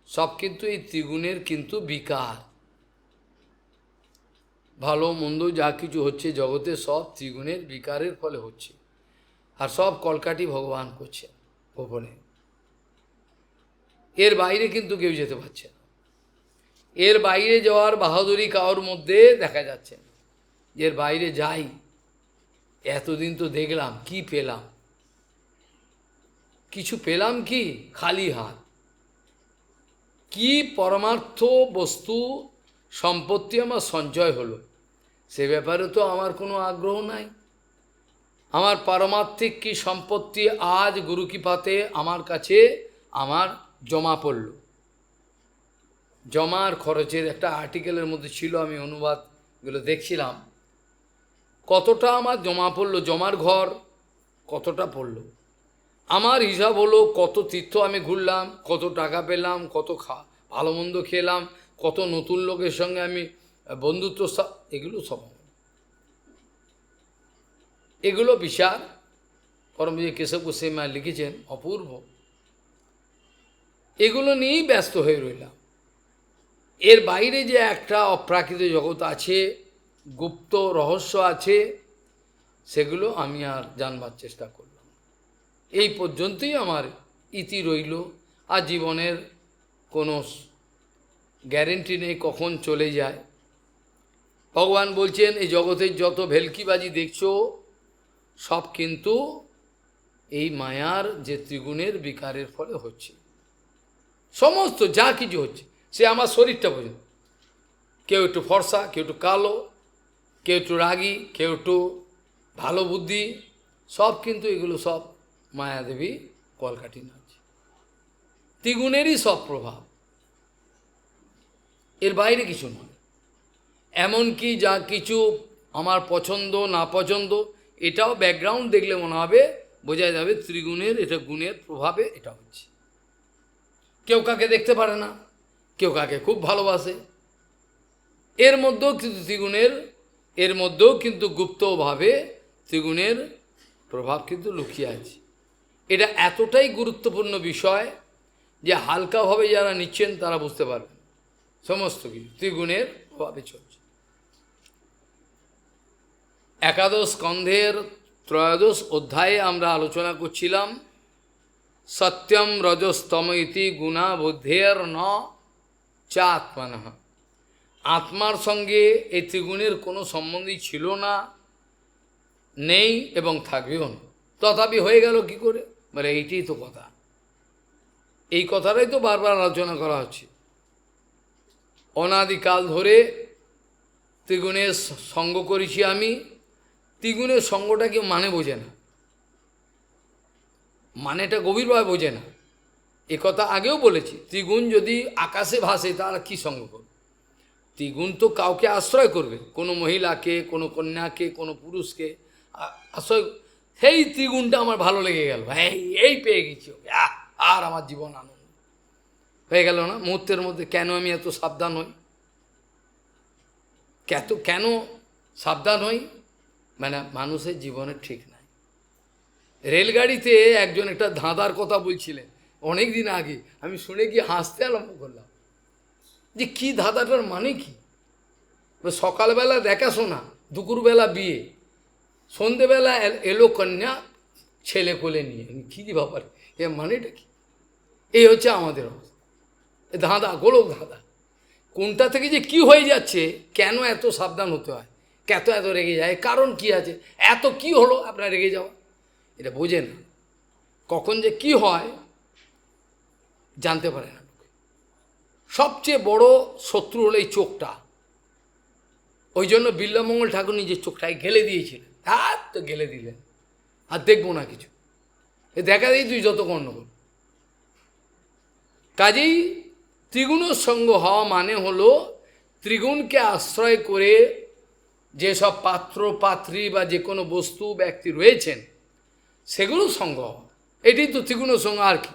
সব কিন্তু এই ত্রিগুণের কিন্তু বিকার। ভালো মন্দ যা কিছু হচ্ছে জগতে সব ত্রিগুণের বিকারের ফলে হচ্ছে, আর সব কলকাঠি ভগবান করছে গোপনে। এর বাইরে কিন্তু কেউ যেতে পারছে না, এর বাইরে যাওয়ার বাহাদুরি কারোর মধ্যে দেখা যাচ্ছে না। এর বাইরে যাই, এতদিন তো দেখলাম, কি পেলাম? কিছু পেলাম কি? খালি হাত। কি পরমার্থ বস্তু সম্পত্তি আমার সঞ্চয় হলো, সে ব্যাপারে তো আমার কোনো আগ্রহ নাই। আমার পারমার্থিক কি সম্পত্তি আজ গুরুকৃপাতে আমার কাছে আমার জমা পড়ল। জমার খরচের একটা আর্টিকেলের মধ্যে ছিল, আমি অনুবাদগুলো দেখছিলাম, কতটা আমার জমা পড়ল, জমার ঘর কতটা পড়ল। আমার হিসাব হলো কত তীর্থ আমি ঘুরলাম, কত টাকা পেলাম, কত ভালো মন্দ খেলাম, কত নতুন লোকের সঙ্গে আমি বন্ধুত্ব, এগুলো সব, এগুলো বিচার পরমজি কেশব গোস্বামী লিখেছেন, অপূর্ব। এগুলো নিয়েই ব্যস্ত হয়ে রইলাম। এর বাইরে যে একটা অপ্রাকৃত জগৎ আছে, গুপ্ত রহস্য আছে, সেগুলো আমি আর জানবার চেষ্টা করলাম। এই পর্যন্তই আমার ইতি রইল। আর জীবনের কোনো গ্যারেন্টি নেই কখন চলে যায়। ভগবান বলছেন, এই জগতের যত ভেলকিবাজি দেখছো সব কিন্তু এই মায়ার যে ত্রিগুণের বিকারের ফলে হচ্ছে। সমস্ত যা কিছু হচ্ছে, সে আমার শরীরটা পর্যন্ত, কেউ একটু ফর্সা, কেউ একটু কালো, কেউ একটু রাগী, কেউ একটু ভালো বুদ্ধি, সব কিন্তু এগুলো সব মায়াদেবী কলকাঠি নাচ, ত্রিগুণেরই সব প্রভাব, এর বাইরে কিছু নয়। এমনকি যা কিছু আমার পছন্দ না পছন্দ, এটাও ব্যাকগ্রাউন্ড দেখলে মনে হবে, বোঝা যাবে ত্রিগুণের, এটা গুণের প্রভাবে এটা হচ্ছে। কেউ কাকে দেখতে পারে না, কেউ কাকে খুব ভালোবাসে, এর মধ্যেও কিন্তু ত্রিগুণের, এর মধ্যেও কিন্তু গুপ্তভাবে ত্রিগুণের প্রভাব কিন্তু লুকিয়ে আছে। এটা এতটাই গুরুত্বপূর্ণ বিষয় যে হালকাভাবে যারা নিচ্ছেন তারা বুঝতে পারবেন সমস্ত কিছু ত্রিগুণের প্রভাবে চলছে। একাদশ স্কন্ধের ত্রয়োদশ অধ্যায়ে আমরা আলোচনা করছিলাম, সত্যম রজস্তম ইতি গুণা বুদ্ধের ন চা আত্মানঃ। আত্মার সঙ্গে এই ত্রিগুণের কোনো সম্বন্ধই ছিল না, নেই এবং থাকবেও না। তথাপি হয়ে গেল কি করে? মানে এইটাই তো কথা, এই কথাটাই তো বারবার আলোচনা করা হচ্ছে। অনাদিকাল ধরে ত্রিগুণের সঙ্গ করেছি আমি, ত্রিগুণের সঙ্গটা কেউ মানে বোঝে না, মানেটা গভীরভাবে বোঝে না। এ কথা আগেও বলেছি, ত্রিগুণ যদি আকাশে ভাসে তারা কি সঙ্গ করবে? ত্রিগুণ তো কাউকে আশ্রয় করবে, কোনো মহিলাকে, কোনো কন্যাকে, কোনো পুরুষকে আশ্রয়। সেই ত্রিগুণটা আমার ভালো লেগে গেল, এই পেয়ে গেছি ওকে, আর আমার জীবন আনন্দ হয়ে গেল না মুহূর্তের মধ্যে। কেন আমি এত সাবধান হই? কেন সাবধান হই? মানে মানুষের জীবনে ঠিক নাই। রেলগাড়িতে একজন একটা ধাঁধার কথা বলছিলেন অনেক দিন আগে, আমি শুনে গিয়ে হাসতে আরম্ভ করলাম যে কি ধাঁধাটার মানে কি। সকালবেলা দেখাশোনা, দুপুরবেলা বিয়ে, সন্ধেবেলা এলো কন্যা ছেলে কোলে নিয়ে, কী ব্যাপার, এ মানেটা কি? এই হচ্ছে আমাদের অবস্থা, ধাঁধা, গোলক ধাঁধা। কোনটা থেকে যে কি হয়ে যাচ্ছে, কেন এত সাবধান হতে হয়, এত এত রেগে যায়, কারণ কি আছে, এত কি হলো আপনার রেগে যাওয়া, এটা বোঝেন না। কখন যে কি হয় জানতে পারে না। সবচেয়ে বড় শত্রু হলো এই চোখটা। ওই জন্য বিল্বমঙ্গল ঠাকুর নিজের চোখটায় গেলে দিয়েছিলেন, আর তো গেলে দিলেন, আর দেখবো না কিছু, এ দেখা দিই তুই যত গণ্ডগোল। কাজেই ত্রিগুণের সঙ্গ হওয়া মানে হলো ত্রিগুণকে আশ্রয় করে যেসব পাত্র পাত্রী বা যে কোনো বস্তু ব্যক্তি রয়েছেন সেগুলো সঙ্গ হওয়া, এটাই তো ত্রিগুণের সঙ্গ, আর কি।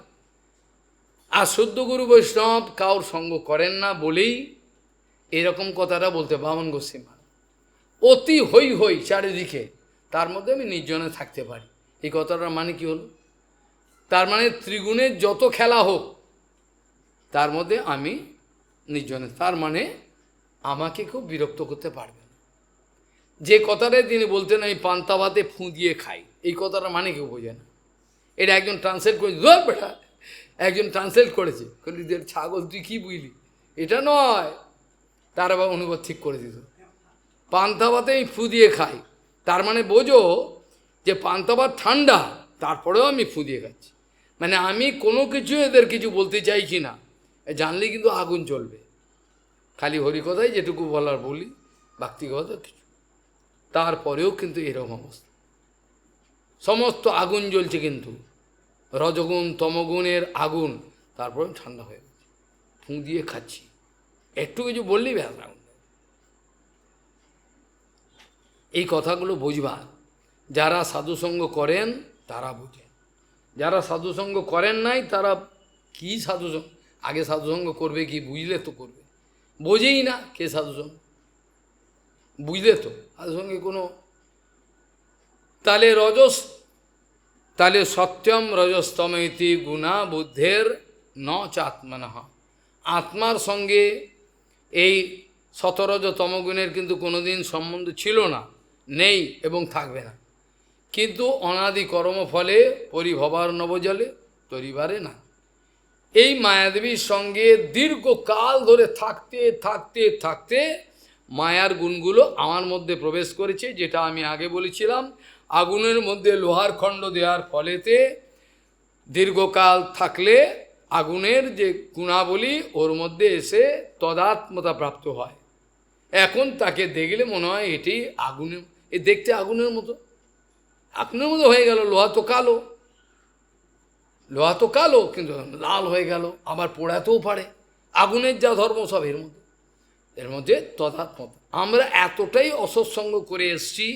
আর শুদ্ধ গুরু বৈষ্ণব কাউর সঙ্গ করেন না বলেই এরকম কথাটা বলতে বামন গোস্বী মা, অতি হই হই চারিদিকে, তার মধ্যে আমি নির্জনে থাকতে পারি। এই কথাটার মানে কি হলো, তার মানে ত্রিগুণের যত খেলা হোক তার মধ্যে আমি নির্জনে, তার মানে আমাকে খুব বিরক্ত করতে পারবে না। যে কথাটাই তিনি বলতেন আমি পান্তা ভাতে ফুঁ দিয়ে খাই, এই কথাটা মানে কেউ বোঝে না। এটা একজন ট্রান্সলেট করেছে, বেটা একজন ট্রান্সলেট করেছে, ছাগল তুই কী বুঝলি, এটা নয়, তার আবার অনুবাদ ঠিক করে দিত, পান্তা ভাতে আমি ফু দিয়ে খাই, তার মানে বোঝো যে পান্তা ভাত ঠান্ডা, তারপরেও আমি ফু দিয়ে খাচ্ছি। মানে আমি কোনো কিছু এদের কিছু বলতে চাইছি না, জানলে কিন্তু আগুন জ্বলবে। খালি হরিকথাই যেটুকু বলার বলি, ব্যক্তিগত কিছু, তারপরেও কিন্তু এরকম অবস্থা, সমস্ত আগুন জ্বলছে, কিন্তু রজগুণ তমগুণের আগুন, তারপরে ঠান্ডা হয়ে গেছে, ফুঁ দিয়ে খাচ্ছি, একটু কিছু বললেই ব্যাস আগুন। এই কথাগুলো বুঝবা, যারা সাধুসঙ্গ করেন তারা বুঝেন, যারা সাধুসঙ্গ করেন নাই তারা কি সাধুসঙ্গ, আগে সাধুসঙ্গ করবে কি, বুঝলে তো করবে, বোঝেই না কে সাধুসঙ্গ, বুঝলে তো সাধুসঙ্গে কোনো, তাহলে রজস, তাহলে সত্যম রজস্তম ইতি গুণা বুদ্ধের ন চাত্মনঃ, আত্মার সঙ্গে এই শতরজ তমগুণের কিন্তু কোনোদিন সম্বন্ধ ছিল না, নেই এবং থাকবে না। কিন্তু অনাদি কর্মফলে পরিভবার নবজলে তরিবারে না, এই মায়াদেবীর সঙ্গে দীর্ঘকাল ধরে থাকতে থাকতে থাকতে মায়ার গুণগুলো আমার মধ্যে প্রবেশ করেছে, যেটা আমি আগে বলেছিলাম, আগুনের মধ্যে লোহার খণ্ড দেওয়ার ফলেতে দীর্ঘকাল থাকলে আগুনের যে গুণাবলী ওর মধ্যে এসে তদাত্মতা প্রাপ্ত হয়। এখন তাকে দেখলে মনে হয় এটি আগুনের, এ দেখতে আগুনের মতো, আগুনের মতো হয়ে গেল, লোহা তো কালো, লোহা তো কালো কিন্তু লাল হয়ে গেল, আবার পোড়াতেও পারে, আগুনের যা ধর্ম সব এর মধ্যে, এর মধ্যে তদাত্মতা। আমরা এতটাই অসৎসঙ্গ করে এসছি,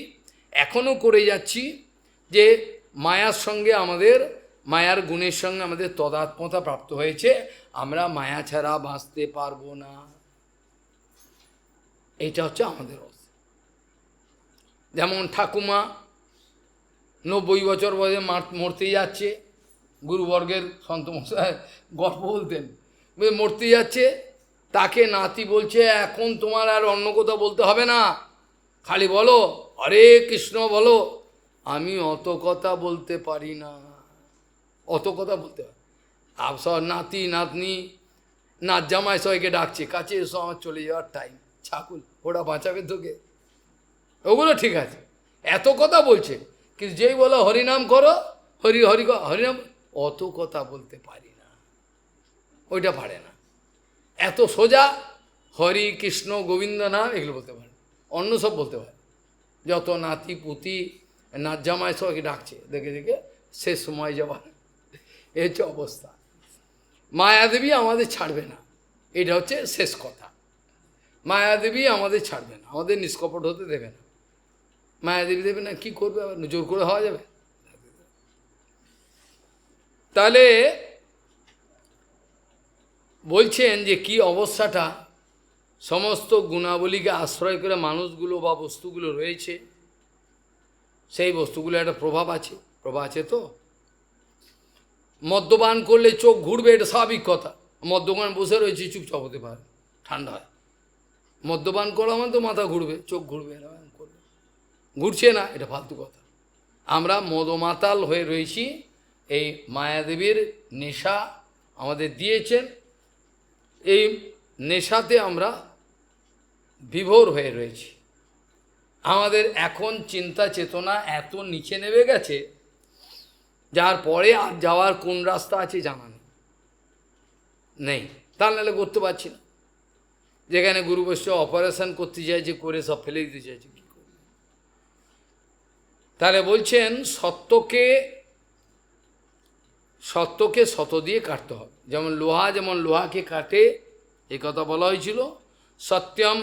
এখনও করে যাচ্ছি, যে মায়ার সঙ্গে আমাদের, মায়ার গুণের সঙ্গে আমাদের তদাত্মতা প্রাপ্ত হয়েছে, আমরা মায়া ছাড়া বাঁচতে পারবো না, এইটা হচ্ছে আমাদের অবস্থা। যেমন ঠাকুমা 90 বছর বয়সে মরতে যাচ্ছে, গুরুবর্গের সন্তমশাই গল্প বলতেন, মরতে যাচ্ছে, তাকে নাতি বলছে এখন তোমার আর অন্য কথা বলতে হবে না, খালি বলো হরে কৃষ্ণ বলো। আমি অত কথা বলতে পারি না, অত কথা বলতে পারি, সব নাতি নাতনি নাচ জামাই সবাইকে ডাকছে, কাছে এসো আমার চলে যাওয়ার টাইম, ছাকুল ওরা বাঁচাবে তোকে, ওগুলো ঠিক আছে, এত কথা বলছে, কিন্তু যেই বলো হরিনাম করো, হরি হরি হরিনাম, অত কথা বলতে পারি না, ওইটা পারে না। এত সোজা হরি কৃষ্ণ গোবিন্দ নাম এগুলো বলতে পারে, অন্য সব বলতে পারে, যত নাতি পুতি নাচ জামাই সবাইকে ডাকছে, দেখে দেখে শেষ সময় যাওয়ার, এই হচ্ছে অবস্থা। মায়াদেবী আমাদের ছাড়বে না, এটা হচ্ছে শেষ কথা, মায়াদেবী আমাদের ছাড়বে না, আমাদের নিষ্কপট হতে দেবে না, মায়াদেবী দেবে না, কি করবে আবার, জোর করে হওয়া যাবে। তাহলে বলছেন যে কি অবস্থাটা, সমস্ত গুণাবলীকে আশ্রয় করে মানুষগুলো বা বস্তুগুলো রয়েছে, সেই বস্তুগুলো একটা প্রভাব আছে তো। মদ্যপান করলে চোখ ঘুরবে, এটা স্বাভাবিক কথা। মদ্যপান বসে রয়েছে, চুপচাপ হতে পারে, ঠান্ডা হয়। মদ্যপান করা মানে তো মাথা ঘুরবে, চোখ ঘুরবে, এরকম করবে, ঘুরছে না, এটা ফালতু কথা। আমরা মদমাতাল হয়ে রয়েছি, এই মায়াদেবীর নেশা আমাদের দিয়েছেন, এই নেশাতে আমরা বিভোর হয়ে রয়েছি। আমাদের এখন চিন্তা চেতনা এত নিচে নেমে গেছে, যার পরে আর যাওয়ার কোন রাস্তা আছে জানা নেই। তার নাহলে করতে পারছি না। যেখানে গুরু বৈষ্ণব অপারেশন করতে চাইছে, করে সব ফেলে দিতে চাইছে, কি করবে? তাহলে বলছেন সত্যকে শত দিয়ে কাটতে হবে। যেমন লোহাকে কাটে, এই কথা বলা হয়েছিল, সত্যম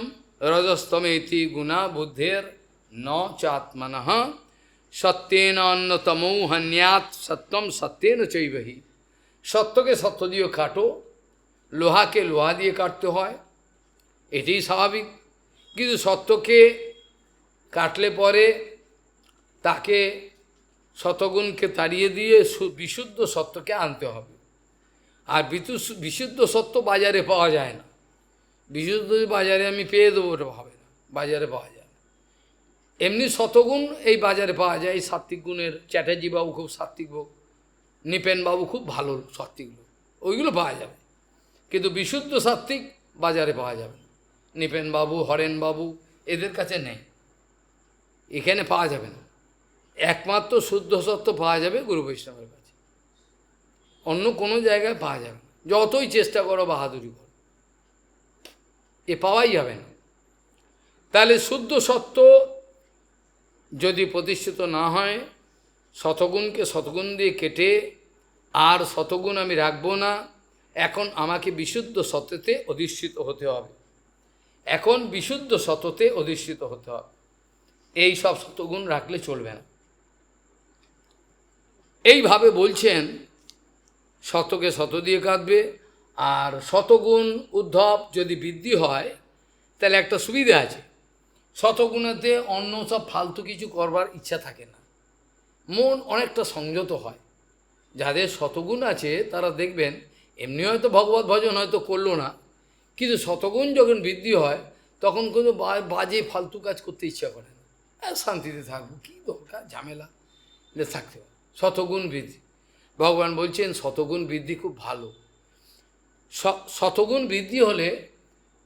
রজস্তমেতি গুণা বুদ্ধের ন চাত্মনঃ সত্যেন অন্যতমৌ হন্যাৎ সত্যম সত্যেন চৈবহি। সত্যকে সত্য দিয়ে কাটো, লোহাকে লোহা দিয়ে কাটতে হয়, এটাই স্বাভাবিক। কিন্তু সত্যকে কাটলে পরে তাকে শতগুণকে তাড়িয়ে দিয়ে বিশুদ্ধ সত্যকে আনতে হবে। আর বিশুদ্ধ সত্য বাজারে পাওয়া যায় না। বিশুদ্ধ বাজারে আমি পেয়ে দেবো, ওটা হবে না, বাজারে পাওয়া যায় না। এমনি শতগুণ এই বাজারে পাওয়া যায়। এই সাত্ত্বিক গুণের চ্যাটার্জি বাবু খুব সাত্ত্বিক লোক, নিপেন বাবু খুব ভালো সাত্ত্বিক লোক, ওইগুলো পাওয়া যাবে। কিন্তু বিশুদ্ধ সাত্ত্বিক বাজারে পাওয়া যাবে না। নিপেন বাবু, হরেন বাবু, এদের কাছে নেই, এখানে পাওয়া যাবে না। একমাত্র শুদ্ধ সত্য পাওয়া যাবে গুরু বৈষ্ণবের কাছে, অন্য কোনো জায়গায় পাওয়া যাবে না। যতই চেষ্টা করো, বাহাদুরি করো, এ পাওয়াই যাবে না। তাহলে শুদ্ধ সত্য যদি প্রতিষ্ঠিত না হয়, শতগুণকে শতগুণ দিয়ে কেটে আর শতগুণ আমি রাখবো না, এখন আমাকে বিশুদ্ধ সত্যতে অধিষ্ঠিত হতে হবে। এখন বিশুদ্ধ সত্যতে অধিষ্ঠিত হতে হবে। এই সব শতগুণ রাখলে চলবে না। এইভাবে বলছেন, শতকে শত দিয়ে কাটবে। আর শতগুণ উদ্ধব যদি বৃদ্ধি হয়, তাহলে একটা সুবিধা আছে, শতগুণেতে অন্য সব ফালতু কিছু করবার ইচ্ছা থাকে না, মন অনেকটা সংযত হয়। যাদের শতগুণ আছে তারা দেখবেন এমনি হয়তো ভগবত ভজন হয়তো করলো না, কিন্তু শতগুণ যখন বৃদ্ধি হয় তখন কোনো বাজে ফালতু কাজ করতে ইচ্ছা করে না। শান্তিতে থাকবো, কী দরকার ঝামেলা, থাকতে হবে। শতগুণ বৃদ্ধি, ভগবান বলছেন শতগুণ বৃদ্ধি খুব ভালো। শতগুণ বৃদ্ধি হলে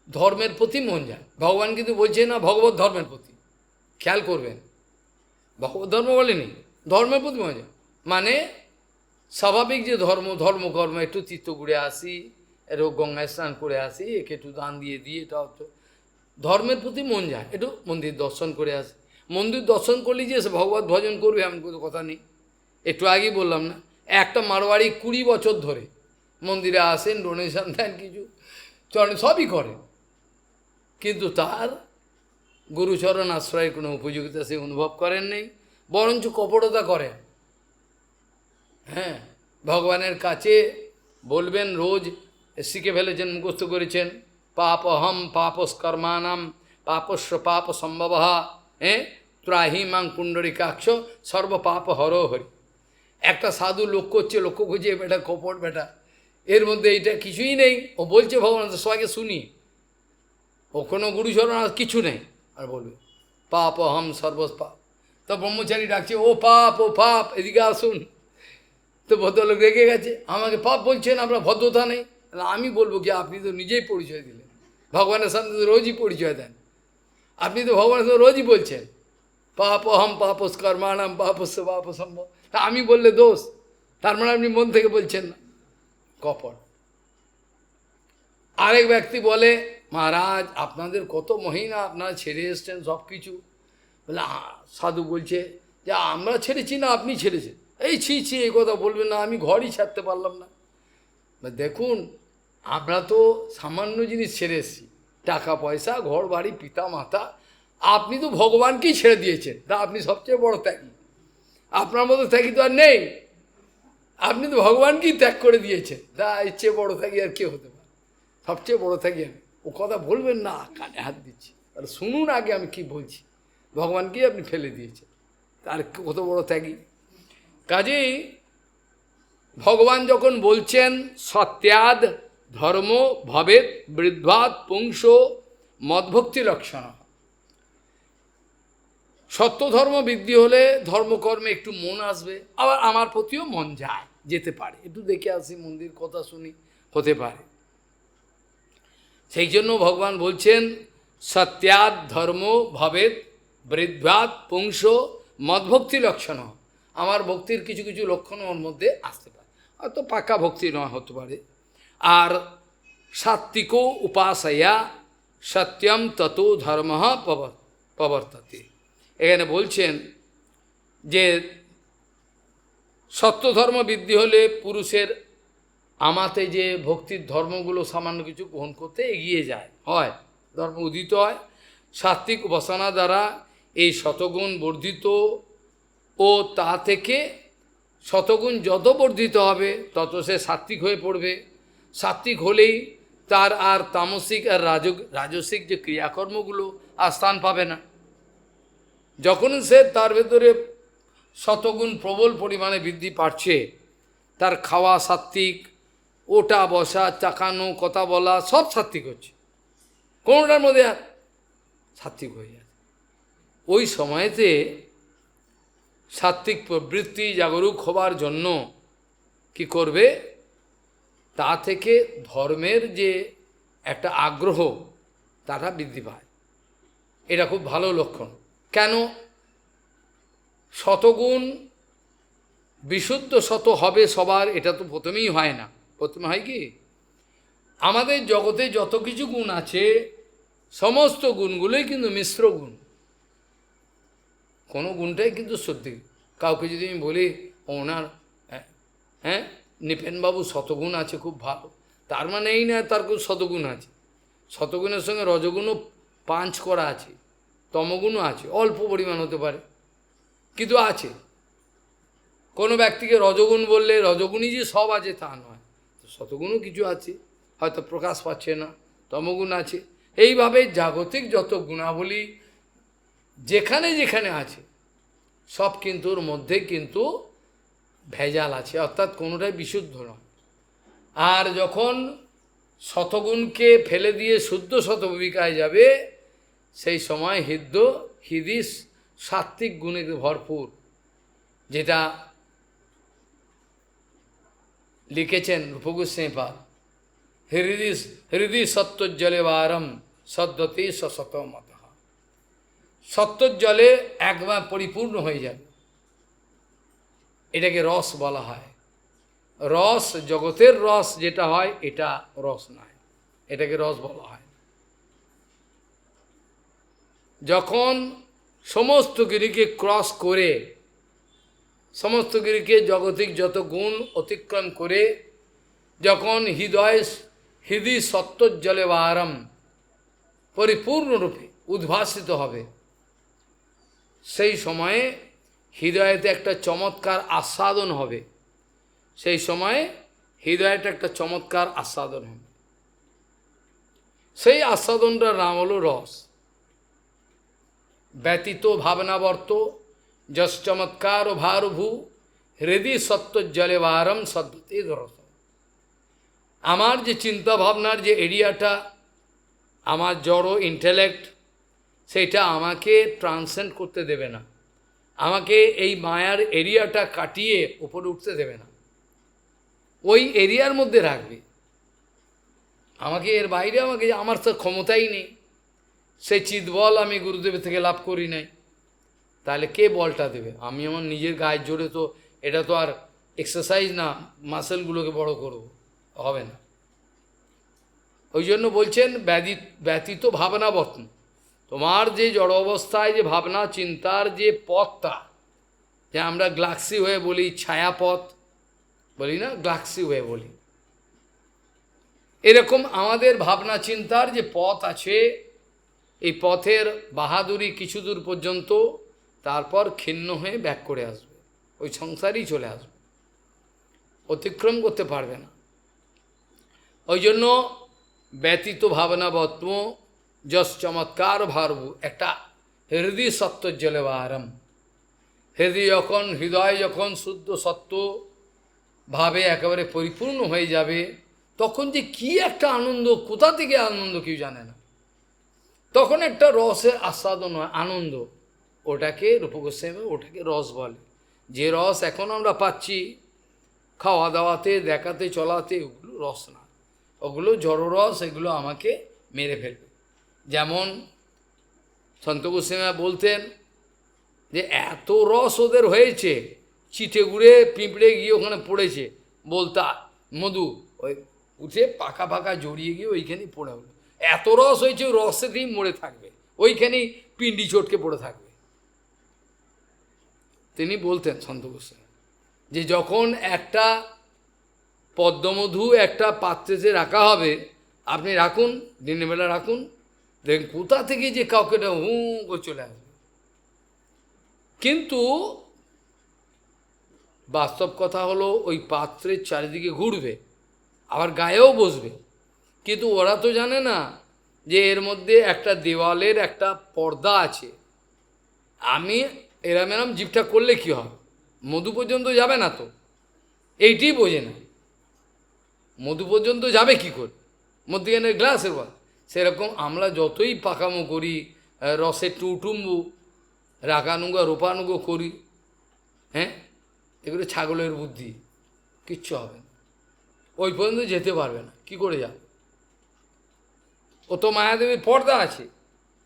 ধর্মের প্রতি মন যায়। ভগবান কিন্তু বলছে না ভগবত ধর্মের প্রতি, খেয়াল করবেন, ভগবত ধর্ম বলেনি, ধর্মের প্রতি মন যায় মানে স্বাভাবিক যে ধর্মকর্ম, একটু তীর্থ ঘুরে আসি, একটু গঙ্গায় স্নান করে আসি, একে একটু দান দিয়ে দিই, এটা হতো ধর্মের প্রতি মন যায়। একটু মন্দির দর্শন করে আসি, মন্দির দর্শন করলে যে সে ভগবত ভজন করবে এমন কোনো কথা নেই। একটু আগেই বললাম না, একটা মারোয়ারি 20 বছর ধরে মন্দিরে আসেন, ডোনেশন দেন, কিছু চরণ সবই করেন, কিন্তু তার গুরুচরণ আশ্রয়ের কোনো উপযোগিতা সে অনুভব করেন নেই, বরঞ্চ কপটতা করেন। হ্যাঁ, ভগবানের কাছে বলবেন, রোজ শিখে ফেলেছেন, মুখস্থ করেছেন, পাপহম পাপস্কর্মানাম পাপস্ব পাপ সম্ভব, হ্যাঁ, ত্রাহি মাং পুণ্ডরিকাক্ষ সর্ব পাপ হর হরি। একটা সাধু লক্ষ্য খুঁজে, বেটা কপট বেটা, এর মধ্যে এইটা কিছুই নেই, ও বলছে ভগবান, সবাইকে শুনি, ও কোনো গুরুচরণ আর কিছু নেই, আর বলবে পাপ হম সর্বপাপ। তো ব্রহ্মচারী ডাকছে, ও পাপ, এদিকে আসুন। তো ভদ্রলোক রেগে গেছে, আমাকে পাপ বলছেন, আপনার ভদ্রতা নেই। আমি বলবো কি, আপনি তো নিজেই পরিচয় দিলেন, ভগবানের সামনে তো রোজই পরিচয় দেন, আপনি তো ভগবানের সামনে রোজই বলছেন পাপ হম পাপস্কর্মাণাম পাপস্য পাপ সম্ভব। তা আমি বললে দোষ, তার মানে আপনি মন থেকে বলছেন না, কপট। আরেক ব্যক্তি বলে, মহারাজ আপনাদের কত মহিনা, আপনারা ছেড়ে এসছেন সব কিছু। বলে সাধু বলছে যে আমরা ছেড়েছি না আপনি ছেড়েছেন। এই ছি এই কথা বলবেন না, আমি ঘরই ছাড়তে পারলাম না। দেখুন, আমরা তো সামান্য জিনিস ছেড়ে এসেছি, টাকা পয়সা, ঘর বাড়ি, পিতা মাতা, আপনি তো ভগবানকেই ছেড়ে দিয়েছেন, তা আপনি সবচেয়ে বড় ত্যাগী, আপনার মতো ত্যাগী তো আর নেই, আপনি তো ভগবানকেই ত্যাগ করে দিয়েছেন, তা এর চেয়ে বড় ত্যাগী আর কে হতে পারে? সবচেয়ে বড় থাকি আমি। ও কথা বলবেন না, কানে হাত দিচ্ছি, তাহলে শুনুন আগে আমি কি বলছি। ভগবানকেই আপনি ফেলে দিয়েছেন, তা তার কত বড় ত্যাগী। কাজেই ভগবান যখন বলছেন সত্যাদ ধর্ম ভবেদ বৃদ্ধাৎ পুংস মদভক্তি লক্ষণ, সত্য ধর্ম বৃদ্ধি হলে ধর্মকর্মে একটু মন আসবে, আবার আমার প্রতিও মন যায়, যেতে পারে, একটু দেখে আসি মন্দির, কথা শুনি, হতে পারে। সেই জন্য ভগবান বলছেন সত্যাদ ধর্ম ভবেদ বৃদ্ধাৎ পুংস মদভক্তি লক্ষণ, আমার ভক্তির কিছু কিছু লক্ষণ ওর মধ্যে আসতে পারে, হয়তো পাকা ভক্তি নয় হতে পারে। আর সাত্বিক উপাসয়া সত্যম ততো ধর্ম প্রবর্ততে, এখানে বলছেন যে সত্য ধর্ম বৃদ্ধি হলে পুরুষের আমাতে যে ভক্তির ধর্মগুলো সামান্য কিছু গ্রহণ করতে এগিয়ে যায়, হয় ধর্ম উদিত হয়। সাত্বিক উপাসনা দ্বারা এই শতগুণ বর্ধিত, ও তা থেকে শতগুণ যত বর্ধিত হবে তত সে সাত্বিক হয়ে পড়বে। সাত্বিক হলেই তার আর তামসিক আর রাজসিক যে ক্রিয়াকর্মগুলো আর স্থান পাবে না। যখন সে তার ভেতরে শতগুণ প্রবল পরিমাণে বৃদ্ধি পাচ্ছে, তার খাওয়া সাত্বিক, ওটা বসা চাকানো কথা বলা সব সাত্বিক হচ্ছে, কোনোটার মধ্যে আর সাত্বিক হয়ে যায়। ওই সময়তে সাত্বিক প্রবৃত্তি জাগরুক হবার জন্য কি করবে, তা থেকে ধর্মের যে একটা আগ্রহ তাটা বৃদ্ধি পায়। এটা খুব ভালো লক্ষণ। কেন? শতগুণ বিশুদ্ধ শত হবে সবার, এটা তো প্রথমেই হয় না। প্রথমে হয় কি, আমাদের জগতে যত কিছু গুণ আছে সমস্ত গুণগুলোই কিন্তু মিশ্র গুণ, কোনো গুণটাই কিন্তু সত্যি। কাউকে যদি আমি বলি ওনার হ্যাঁ নিপেনবাবু শতগুণ আছে খুব ভালো, তার মানে এই না তার খুব শতগুণ আছে। শতগুণের সঙ্গে রজগুণও পাঞ্চ করা আছে, তমগুণও আছে, অল্প পরিমাণ হতে পারে কিন্তু আছে। কোনো ব্যক্তিকে রজগুণ বললে রজগুণই যে সব আছে তা নয়, শতগুণও কিছু আছে, হয়তো প্রকাশ পাচ্ছে না, তমগুণ আছে। এইভাবে জাগতিক যত গুণাবলী যেখানে যেখানে আছে সব কিন্তু ওর মধ্যে কিন্তু ভেজাল আছে, অর্থাৎ কোনোটাই বিশুদ্ধ নয়। আর যখন শতগুণকে ফেলে দিয়ে শুদ্ধ শতভূমিকায় যাবে, সেই সময় হৃদি সাত্ত্বিক গুণে ভরপুর, যেটা লিখেছেন রূপগোস্বামীপাদ, হৃদি সত্যজ্জলে বারম সদ্যতে সতমত, সত্যজ্জলে একবার পরিপূর্ণ হয়ে যাবে। এটাকে রস বলা হয়। রস, জগতের রস যেটা হয় এটা রস নয়, এটাকে রস বলা হয়। যখন সমস্ত গিরিকে ক্রস করে, সমস্ত গিরিকে জগতিক যত গুণ অতিক্রম করে যখন হৃদি সত্যজ্জলে বারম পরিপূর্ণরূপে উদ্ভাসিত হবে, সেই সময়ে হৃদয়েতে একটা চমৎকার আস্বাদন হবে। সেই সময়ে হৃদয়টা একটা চমৎকার আস্বাদন হবে। সেই আস্বাদনটার নাম হলো রস। ব্যতীত ভাবনাবর্ত যশ চমৎকার ও ভারভূ হৃদি সত্যজ্জলে বারম সদ্যতে রস। আমার যে চিন্তা ভাবনার যে এরিয়াটা, আমার জড় ইন্টেলেক্ট, সেইটা আমাকে ট্রান্সেন্ড করতে দেবে না, আমাকে এই মায়ার এরিয়াটা কাটিয়ে উপরে উঠতে দেবে না, ওই এরিয়ার মধ্যে রাখবে আমাকে। এর বাইরে আমাকে, আমার তো ক্ষমতাই নেই, সেই চিৎবল আমি গুরুদেবের থেকে লাভ করি নাই, তাহলে কে বলটা দেবে? আমি আমার নিজের গায়ের জোরে তো, এটা তো আর এক্সারসাইজ না মাসেলগুলোকে বড় করব, হবে না। ওই জন্য বলছেন ব্যতীত ভাবনা বর্তন, তোমার যে জড় অবস্থায় যে ভাবনা চিন্তার যে পথটা, যে আমরা গ্লাক্সি হয়ে বলি, ছায়াপথ বলি না, গ্লাক্সি হয়ে বলি, এরকম আমাদের ভাবনা চিন্তার যে পথ আছে, এই পথের বাহাদুরি কিছু দূর পর্যন্ত, তারপর ক্ষীণ হয়ে ব্যাক করে আসবে, ওই সংসারেই চলে আসবে, অতিক্রম করতে পারবে না। ওই জন্য ব্যতীত ভাবনা বত্ম যশ চমৎকার ভারবু, একটা হৃদয় সত্যজ্জলে বারম, হৃদয় যখন শুদ্ধ সত্য ভাবে একেবারে পরিপূর্ণ হয়ে যাবে, তখন যে কি একটা আনন্দ, কোথা থেকে আনন্দ কেউ জানে না। তখন একটা রসের আস্বাদন হয়, আনন্দ, ওটাকে রূপ গোস্বামী ওটাকে রস বলে। যে রস এখন আমরা পাচ্ছি খাওয়া দাওয়াতে, দেখাতে, চলাতে, ওগুলো রস না, ওগুলো জড়রস, এগুলো আমাকে মেরে ফেলবে। যেমন সন্ত গোস্বামী বলতেন যে এত রস ওদের হয়েছে, চিঠে গুড়ে পিঁপড়ে গিয়ে ওখানে পড়েছে, বলতা মধু ওই উঠে পাকা পাকা জড়িয়ে গিয়ে ওইখানেই পড়ে হলো। এত রস হয়েছে, ওই রসেতেই মরে থাকবে, ওইখানেই পিণ্ডি চটকে পড়ে থাকবে। তিনি বলতেন সন্ত গোস্বামী যে যখন একটা পদ্মমধু একটা পাত্রেতে রাখা হবে, আপনি রাখুন, দিনের বেলা রাখুন, দেখুন কোথা থেকে যে কাউকে হু করে চলে আসবে। কিন্তু বাস্তব কথা হলো ওই পাত্রের চারিদিকে ঘুরবে, আবার গায়েও বসবে, কিন্তু ওরা তো জানে না যে এর মধ্যে একটা দেওয়ালের একটা পর্দা আছে। আমি এরম এরম জিভটা করলে কি হয়, মধু পর্যন্ত যাবে না তো, এইটি বোঝে না মধু পর্যন্ত যাবে কি করে, মধ্যখানে গ্লাসের বল। সেরকম আমরা যতই পাকামো করি, রসে টুটুম্বু রাগানুগা রোপানুগো করি, হ্যাঁ, এগুলো ছাগলের বুদ্ধি, কিচ্ছু হবে না, ওই পর্যন্ত যেতে পারবে না। কি করে যাবে, ও তো মায়াদেবীর পর্দা আছে,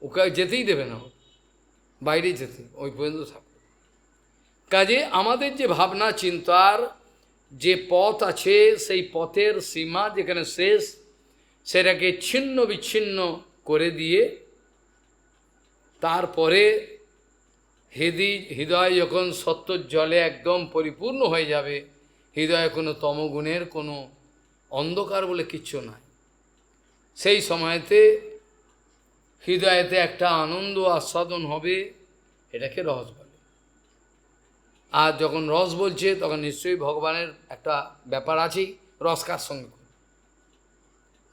ওকে যেতেই দেবে না, বাইরে যেতে, ওই পর্যন্ত থাকবে। কাজে আমাদের যে ভাবনা চিন্তার যে পথ আছে, সেই পথের সীমা যেখানে শেষ, সেটাকে ছিন্ন বিচ্ছিন্ন করে দিয়ে তারপরে হৃদয় যখন সত্যর জলে একদম পরিপূর্ণ হয়ে যাবে, হৃদয়ে কোনো তমগুণের কোনো অন্ধকার বলে কিচ্ছু নাই, সেই সময়তে হৃদয়েতে একটা আনন্দ আস্বাদন হবে, এটাকে রস বলে। আর যখন রস বলছে তখন নিশ্চয়ই ভগবানের একটা ব্যাপার আছেই, রস কার সঙ্গে,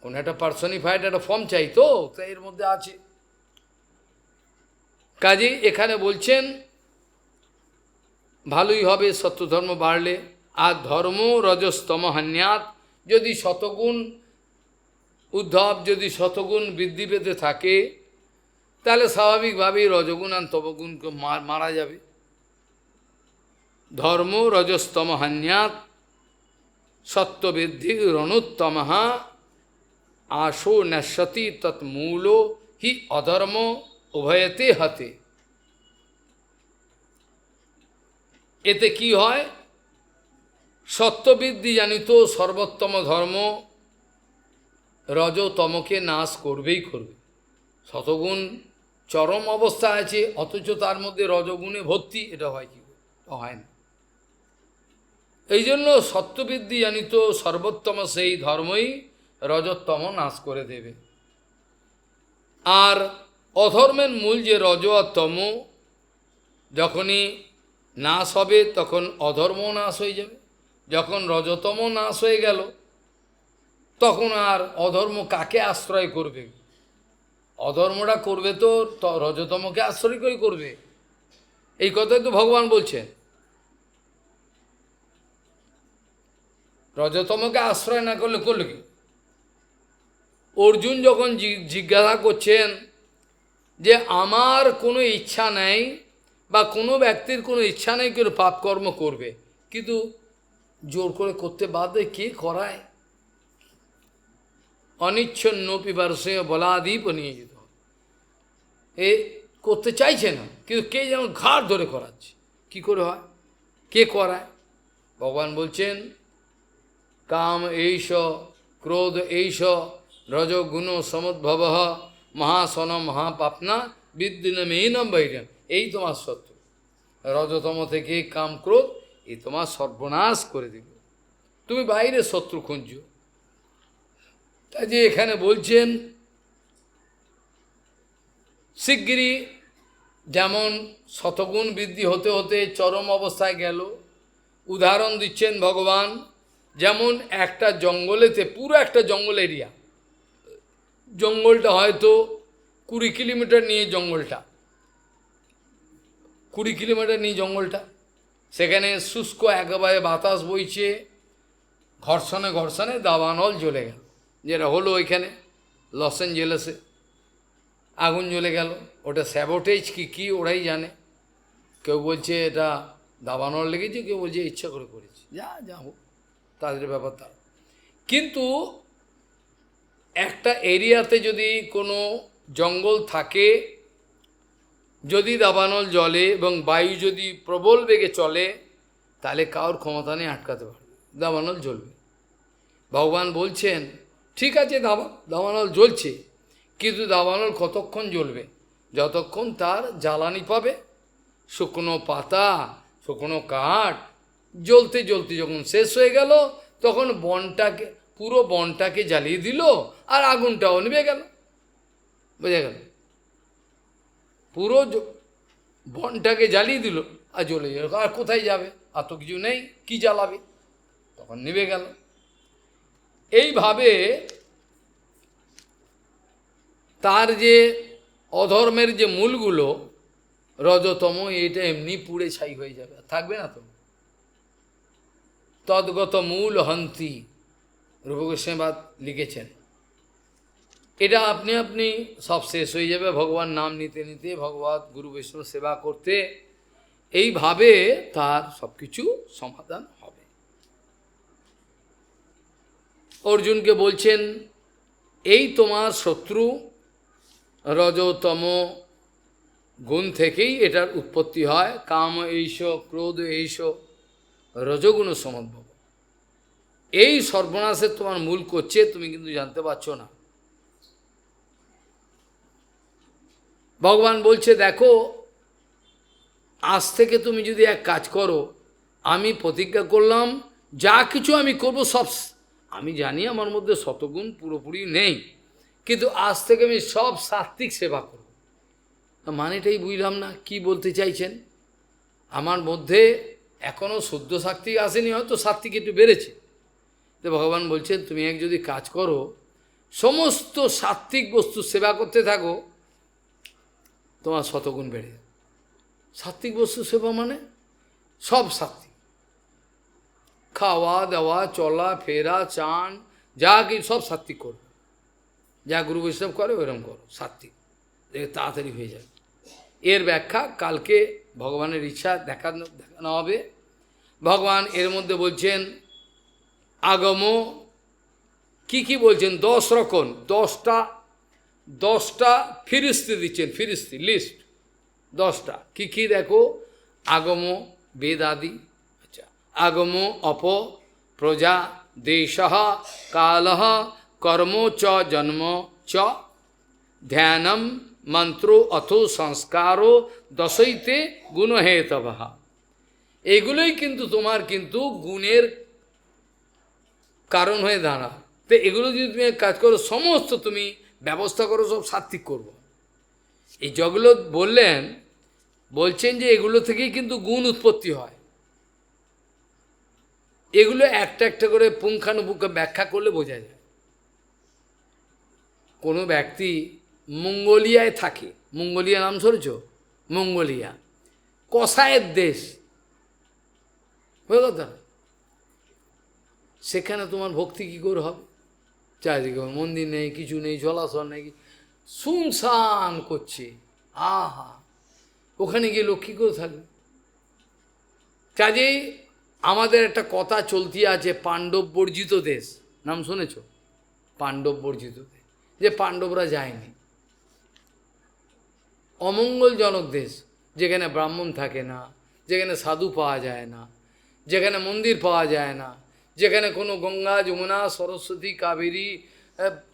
কোনো একটা পার্সনিফাইড একটা ফর্ম চাই তো, এর মধ্যে আছে। কাজেই এখানে বলছেন ভালোই হবে সত্যধর্ম বাড়লে। আর ধর্ম রজস্তম হান্যাত, যদি শতগুণ উদ্ধব, যদি শতগুণ বৃদ্ধি পেতে থাকে, তাহলে স্বাভাবিকভাবেই রজগুণ আর তমগুণকে মারা যাবে। ধর্ম রজস্তম হান্যাত সত্যবৃদ্ধি রণুত্তমহা আশো নশ্যতি তৎমূল হি অধর্ম উভয়তে হতে। এতে কি হয়, সত্যবৃদ্ধি জানিত সর্বোত্তম ধর্ম রজতমকে নাশ করবেই করবে। শতগুণ চরম অবস্থা আছে, অথচ তার মধ্যে রজগুণে ভর্তি, এটা হয় কি, হয় না। এই জন্য সত্যবৃদ্ধি জানিত সর্বোত্তম সেই ধর্মই রজোত্তম নাশ করে দেবে। আর অধর্মের মূল যে রজ আর তম, যখনই নাশ হবে তখন অধর্ম নাশ হয়ে যাবে। যখন রজতম নাশ হয়ে গেল, তখন আর অধর্ম কাকে আশ্রয় করবে? অধর্মটা করবে তো রজতমকে আশ্রয় করে করবে, এই কথাই তো ভগবান বলছেন। রজতমকে আশ্রয় না করলে করলে কি? অর্জুন যখন জিজ্ঞাসা করছেন যে আমার কোনো ইচ্ছা নেই, বা কোনো ব্যক্তির কোনো ইচ্ছা নেই কেউ পাপকর্ম করবে, কিন্তু জোর করে করতে বাধ্য, কে করায়? অনিচ্ছন্ন পিপারসে বলাদীপ নিয়ে যেত, এ করতে চাইছে না, কিন্তু কে যেন ঘাড় ধরে করাচ্ছে। কি করে হয়, কে করায়? ভগবান বলছেন কাম এইষ, ক্রোধ এইষ, রজগুণ সমুদ্ভব, মহাসন মহাপাপনা বিদ্যুনমেনম বৈরম। এই তোমার শত্রু, রজতম থেকে কাম ক্রোধ, এই তোমার সর্বনাশ করে দিবে। তুমি বাইরে শত্রু খুঁজছো। তা যে এখানে বলছেন শিগগিরই, যেমন শতগুণ বৃদ্ধি হতে হতে চরম অবস্থায় গেল, উদাহরণ দিচ্ছেন ভগবান। যেমন একটা জঙ্গলেতে, পুরো একটা জঙ্গল এরিয়া, জঙ্গলটা হয়তো 20 কিলোমিটার নিয়ে জঙ্গলটা, 20 কিলোমিটার নিয়ে জঙ্গলটা, সেখানে শুষ্ক একেবারে বাতাস বইছে, ঘর্ষণে ঘর্ষণে দাবানল জ্বলে গেল, যেটা হলো ওইখানে লস অ্যাঞ্জেলেসে আগুন জ্বলে গেল। ওটা স্যাবোটেজ কি ওরাই জানে। কেউ বলছে এটা দাবানল লেগেছে, কেউ বলছে ইচ্ছা করে করেছে, যা হোক তাদের ব্যাপার। তার কিন্তু একটা এরিয়াতে যদি কোনো জঙ্গল থাকে, যদি দাবানল জ্বলে এবং বায়ু যদি প্রবল বেগে চলে, তাহলে কারোর ক্ষমতা নেই আটকাতে পারবে, দাবানল জ্বলবে। ভগবান বলছেন ঠিক আছে দাবানল জ্বলছে, কিন্তু দাবানল কতক্ষণ জ্বলবে? যতক্ষণ তার জ্বালানি পাবে। শুকনো পাতা, শুকনো কাঠ জ্বলতে জ্বলতে যখন শেষ হয়ে গেল, তখন বনটাকে, পুরো বনটাকে জ্বালিয়ে দিল, আর আগুনটাও নিভে গেল। বুঝে গেল? পুরো বনটাকে জ্বালিয়ে দিল আর জ্বলে গেল। আর কোথায় যাবে? আর তো কিছু নেই, কি জ্বালাবে? তখন নিভে গেল। এইভাবে তার যে অধর্মের যে মূলগুলো, রজতম, এটা এমনি পুড়ে ছাই হয়ে যাবে, থাকবে না তো। তদ্গত মূল হন্তি, রূপ গোস্বামীপাদ লিখেছেন। এটা আপনি আপনি সব শেষ হয়ে যাবে ভগবান নাম নিতে নিতে, ভগবত গুরু বৈষ্ণব সেবা করতে, এইভাবে তার সব কিছু সমাধান হবে। অর্জুনকে বলছেন এই তোমার শত্রু রজতম গুণ থেকেই এটার উৎপত্তি হয়। কাম এইস, ক্রোধ এইস, রজগুণ সমদ্ভব। এই সর্বনাশের তোমার মূল করছে, তুমি কিন্তু জানতে পারছো না। ভগবান বলছে দেখো, আজ থেকে তুমি যদি এক কাজ করো, আমি প্রতিজ্ঞা করলাম যা কিছু আমি করব সব, আমি জানি আমার মধ্যে শতগুণ পুরোপুরি নেই, কিন্তু আজ থেকে আমি সব সাত্ত্বিক সেবা করব। মানেটাই বুঝলাম না কি বলতে চাইছেন। আমার মধ্যে এখনও শুদ্ধ সাত্ত্বিক আসেনি, হয়তো সাত্ত্বিক একটু বেড়েছে। তো ভগবান বলছেন তুমি এক যদি কাজ করো, সমস্ত সাত্ত্বিক বস্তু সেবা করতে থাকো, তোমার শতগুণ বেড়ে যাবে। সাত্ত্বিক বস্তু সেবা মানে সব সাত্ত্বিক, খাওয়া দাওয়া, চলা ফেরা, চান, যা কিছু সব সাত্ত্বিক করবে। যা গুরু বৈষ্ণব করে ওইরকম করো, সাত্ত্বিক, দেখে তাড়াতাড়ি হয়ে যাবে। এর ব্যাখ্যা কালকে ভগবানের ইচ্ছা দেখানো হবে। ভগবান এর মধ্যে বলছেন আগম, কি বলছেন? 10 রকম, 10টা ফিরিস্তি দিচ্ছেন, ফিরিস্তি লিস্ট 10টা। কি দেখো? আগম বেদাদি, আচ্ছা, আগম অপ প্রজা দেশ কাল কর্ম চ জন্ম চ ধ্যানম মন্ত্র অথ সংস্কারো দশইতে গুণহেতব। এগুলোই কিন্তু তোমার কিন্তু গুণের কারণ হয়ে দাঁড়া। তো এগুলো যদি তুমি কাজ করো, সমস্ত তুমি ব্যবস্থা করো, সব সাত্ত্বিক করব। এই যেগুলো বলছেন যে এগুলো থেকেই কিন্তু গুণ উৎপত্তি হয়। এগুলো একটা একটা করে পুঙ্খানুপুঙ্খ ব্যাখ্যা করলে বোঝা যায়। কোনো ব্যক্তি মঙ্গোলিয়ায় থাকে, মঙ্গোলিয়া নাম শুনেছ? মঙ্গোলিয়া কসায়ের দেশ, বুঝলো তো? সেখানে তোমার ভক্তি কী করে হবে? চারিদিকে মন্দির নেই, কিছু নেই, জলাশয় নেই, শুনশান করছে। আহা, ওখানে গিয়ে লোক কী করে থাকবে? কাজেই আমাদের একটা কথা চলতি আছে, পাণ্ডব বর্জিত দেশ, নাম শুনেছ? পাণ্ডব বর্জিত দেশ, যে পাণ্ডবরা যায়নি। অমঙ্গলজনক দেশ, যেখানে ব্রাহ্মণ থাকে না, যেখানে সাধু পাওয়া যায় না, যেখানে মন্দির পাওয়া যায় না, যেখানে কোনো গঙ্গা যমুনা সরস্বতী কাবেরী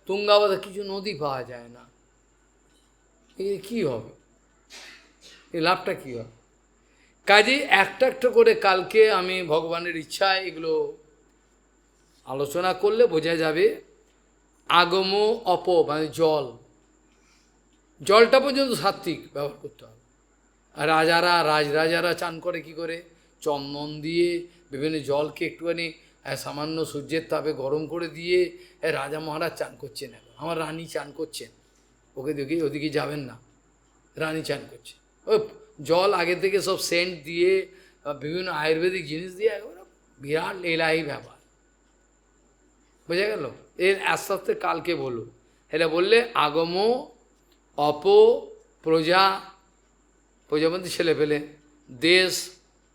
তুঙ্গাবতী কিছু নদী পাওয়া যায় না। এই কী হবে? এই লাভটা কী হবে? কাজেই একটা একটা করে কালকে আমি ভগবানের ইচ্ছায় এগুলো আলোচনা করলে বোঝা যাবে। আগম অপ মানে জলটা পর্যন্ত সাত্ত্বিক ব্যবহার করতে হবে। আর রাজরাজারা চান করে কি করে? চন্দন দিয়ে বিভিন্ন জলকে একটুখানি সামান্য সূর্যের তাপে গরম করে দিয়ে রাজা মহারাজ চান করছেন। এখন আমার রানী চান করছেন, ওকে দেখি ওদিকে যাবেন না, রানী চান করছে। ও জল আগে থেকে সব সেন্ট দিয়ে বিভিন্ন আয়ুর্বেদিক জিনিস দিয়ে একেবারে বিরাট এলাহি ব্যাপার, বোঝা গেল? এর আস্তে আস্তে কালকে বলো, এটা বললে আগম অপ প্রজা, প্রজাপতি ছেলে পেলে, দেশ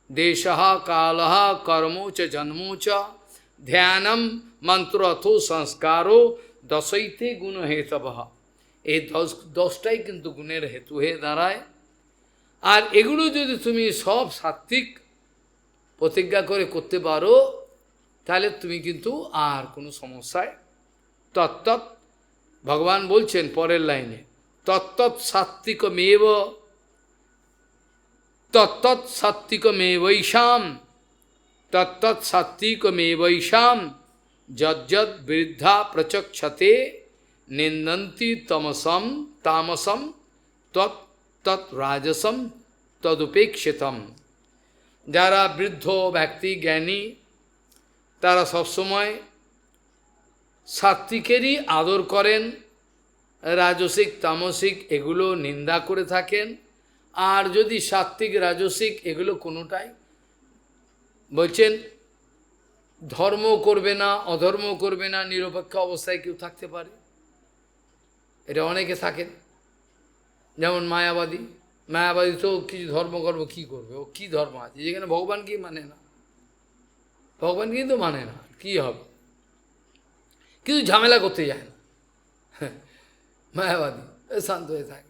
দেশহ কালহ কর্ম চ জন্ম চ ধ্যানম মন্ত্র অথ সংস্কারও দশইতে গুণ হেতব। এই দশটাই কিন্তু গুণের হেতু হয়ে দাঁড়ায়। আর এগুলো যদি তুমি সব সাত্ত্বিক প্রতিজ্ঞা করে করতে পারো, তাহলে তুমি কিন্তু আর কোনো সমস্যায় তত্তৎ, ভগবান বলছেন পরের লাইনে, তত্তৎ সাত্ত্বিকমেব তত্তৎ সাত্ত্বিকমেবৈষাম তত্তৎ সাত্ত্বিকমেবৈষাম যজ্জদ বৃদ্ধা প্রচক্ষতে নিন্দন্তি তমসম তামসম তৎ তৎ রাজসম তদুপেক্ষিতম। যারা বৃদ্ধ ব্যক্তি জ্ঞানী, তারা সবসময় সাত্ত্বিকেরই আদর করেন, রাজসিক তামসিক এগুলো নিন্দা করে থাকেন। আর যদি সাত্ত্বিক রাজসিক এগুলো কোনোটাই বলছেন ধর্ম করবে না, অধর্ম করবে না, নিরপেক্ষ অবস্থায় কেউ থাকতে পারে, এটা অনেকে থাকেন। যেমন মায়াবাদী, মায়াবাদী তো কিছু ধর্ম করবো, কী করবে, ও কী ধর্ম আছে যেখানে ভগবানকেই মানে না, ভগবান কিন্তু মানে না, কী হবে, কিন্তু ঝামেলা করতে যায় না, মায়াবাদী শান্ত হয়ে থাকে।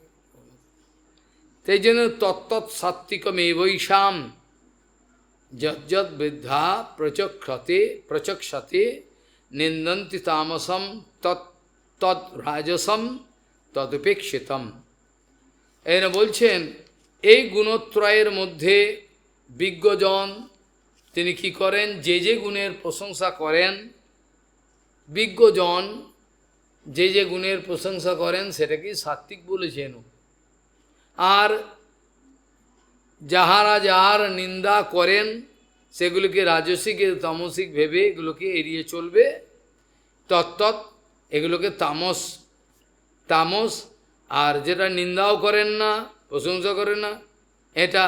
সেই জন্য তত্তৎ সাত্ত্বিকমেবৈষাম যজ্জদ বৃদ্ধা প্রচক্ষতে নিন্দন্তি তামসম তৎ রাজসম তদুপেক্ষিতম। এরা বলছেন এই গুণত্রয়ের মধ্যে বিজ্ঞজন তিনি কি করেন, যে যে গুণের প্রশংসা করেন, বিজ্ঞজন যে যে গুণের প্রশংসা করেন সেটাকেই সাত্ত্বিক বলেছেন। আর যাহারা যাহার নিন্দা করেন সেগুলোকে রাজসিক তামসিক ভেবে এগুলোকে এড়িয়ে চলবে, তত্তৎ এগুলোকে তামস। আর যেটা নিন্দাও করেন না, প্রশংসা করেন না, এটা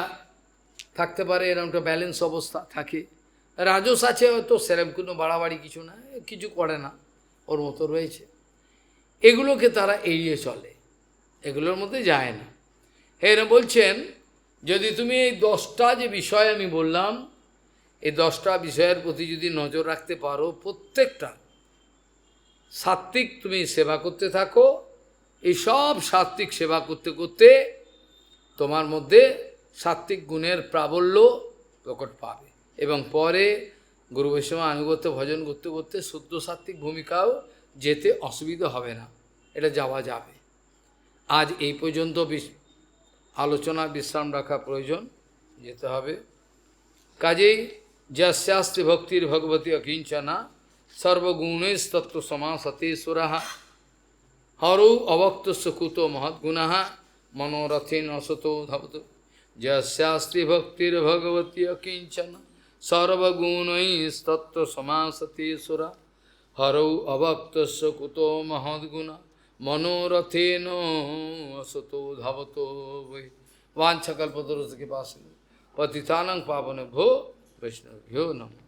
থাকতে পারে, এরকম একটা ব্যালেন্স অবস্থা থাকে। রাজস আছে হয়তো সেরকম কোনো বাড়াবাড়ি কিছু না, কিছু করে না, ওর মতো রয়েছে, এগুলোকে তারা এড়িয়ে চলে, এগুলোর মধ্যে যায় না। এরা বলছেন যদি তুমি এই 10টা যে বিষয় আমি বললাম, এই 10টা বিষয়ের প্রতি যদি নজর রাখতে পারো, প্রত্যেকটা সাত্ত্বিক তুমি সেবা করতে থাকো, এই সব সাত্ত্বিক সেবা করতে করতে তোমার মধ্যে সাত্ত্বিক গুণের প্রাবল্য প্রকট পাবে, এবং পরে গুরু বৈষ্ণব আনুগত্য ভজন করতে করতে শুদ্ধ সাত্ত্বিক ভূমিকাও যেতে অসুবিধা হবে না, এটা যাওয়া যাবে। আজ এই পর্যন্ত আলোচনা বিশ্রাম রাখা প্রয়োজন, যেতে হবে। কাজেই যস্যাস্তি ভক্তির ভগবতী অকিঞ্চনা সর্বগুণৈস্তত্ত্ব সমাসতেশ্বরঃ হরৌ অভক্তস্য কুতো মহদ্গুণঃ মনোরথেন অসতো ধাবত। যস্যাস্তি ভক্তির ভগবতী অকিঞ্চনা সর্বগুণৈস্তত্ত্ব সমাসতেশ্বরঃ হরৌ অভক্তস্য কুতো মহদ্গুণঃ মনোরথেন অসতো ধাবত বৈ। वाञ्छकल्पतरुस्य कृपा सिन्धु पतितानां पावनेभ्यो वैष्णवेभ्यो नमः।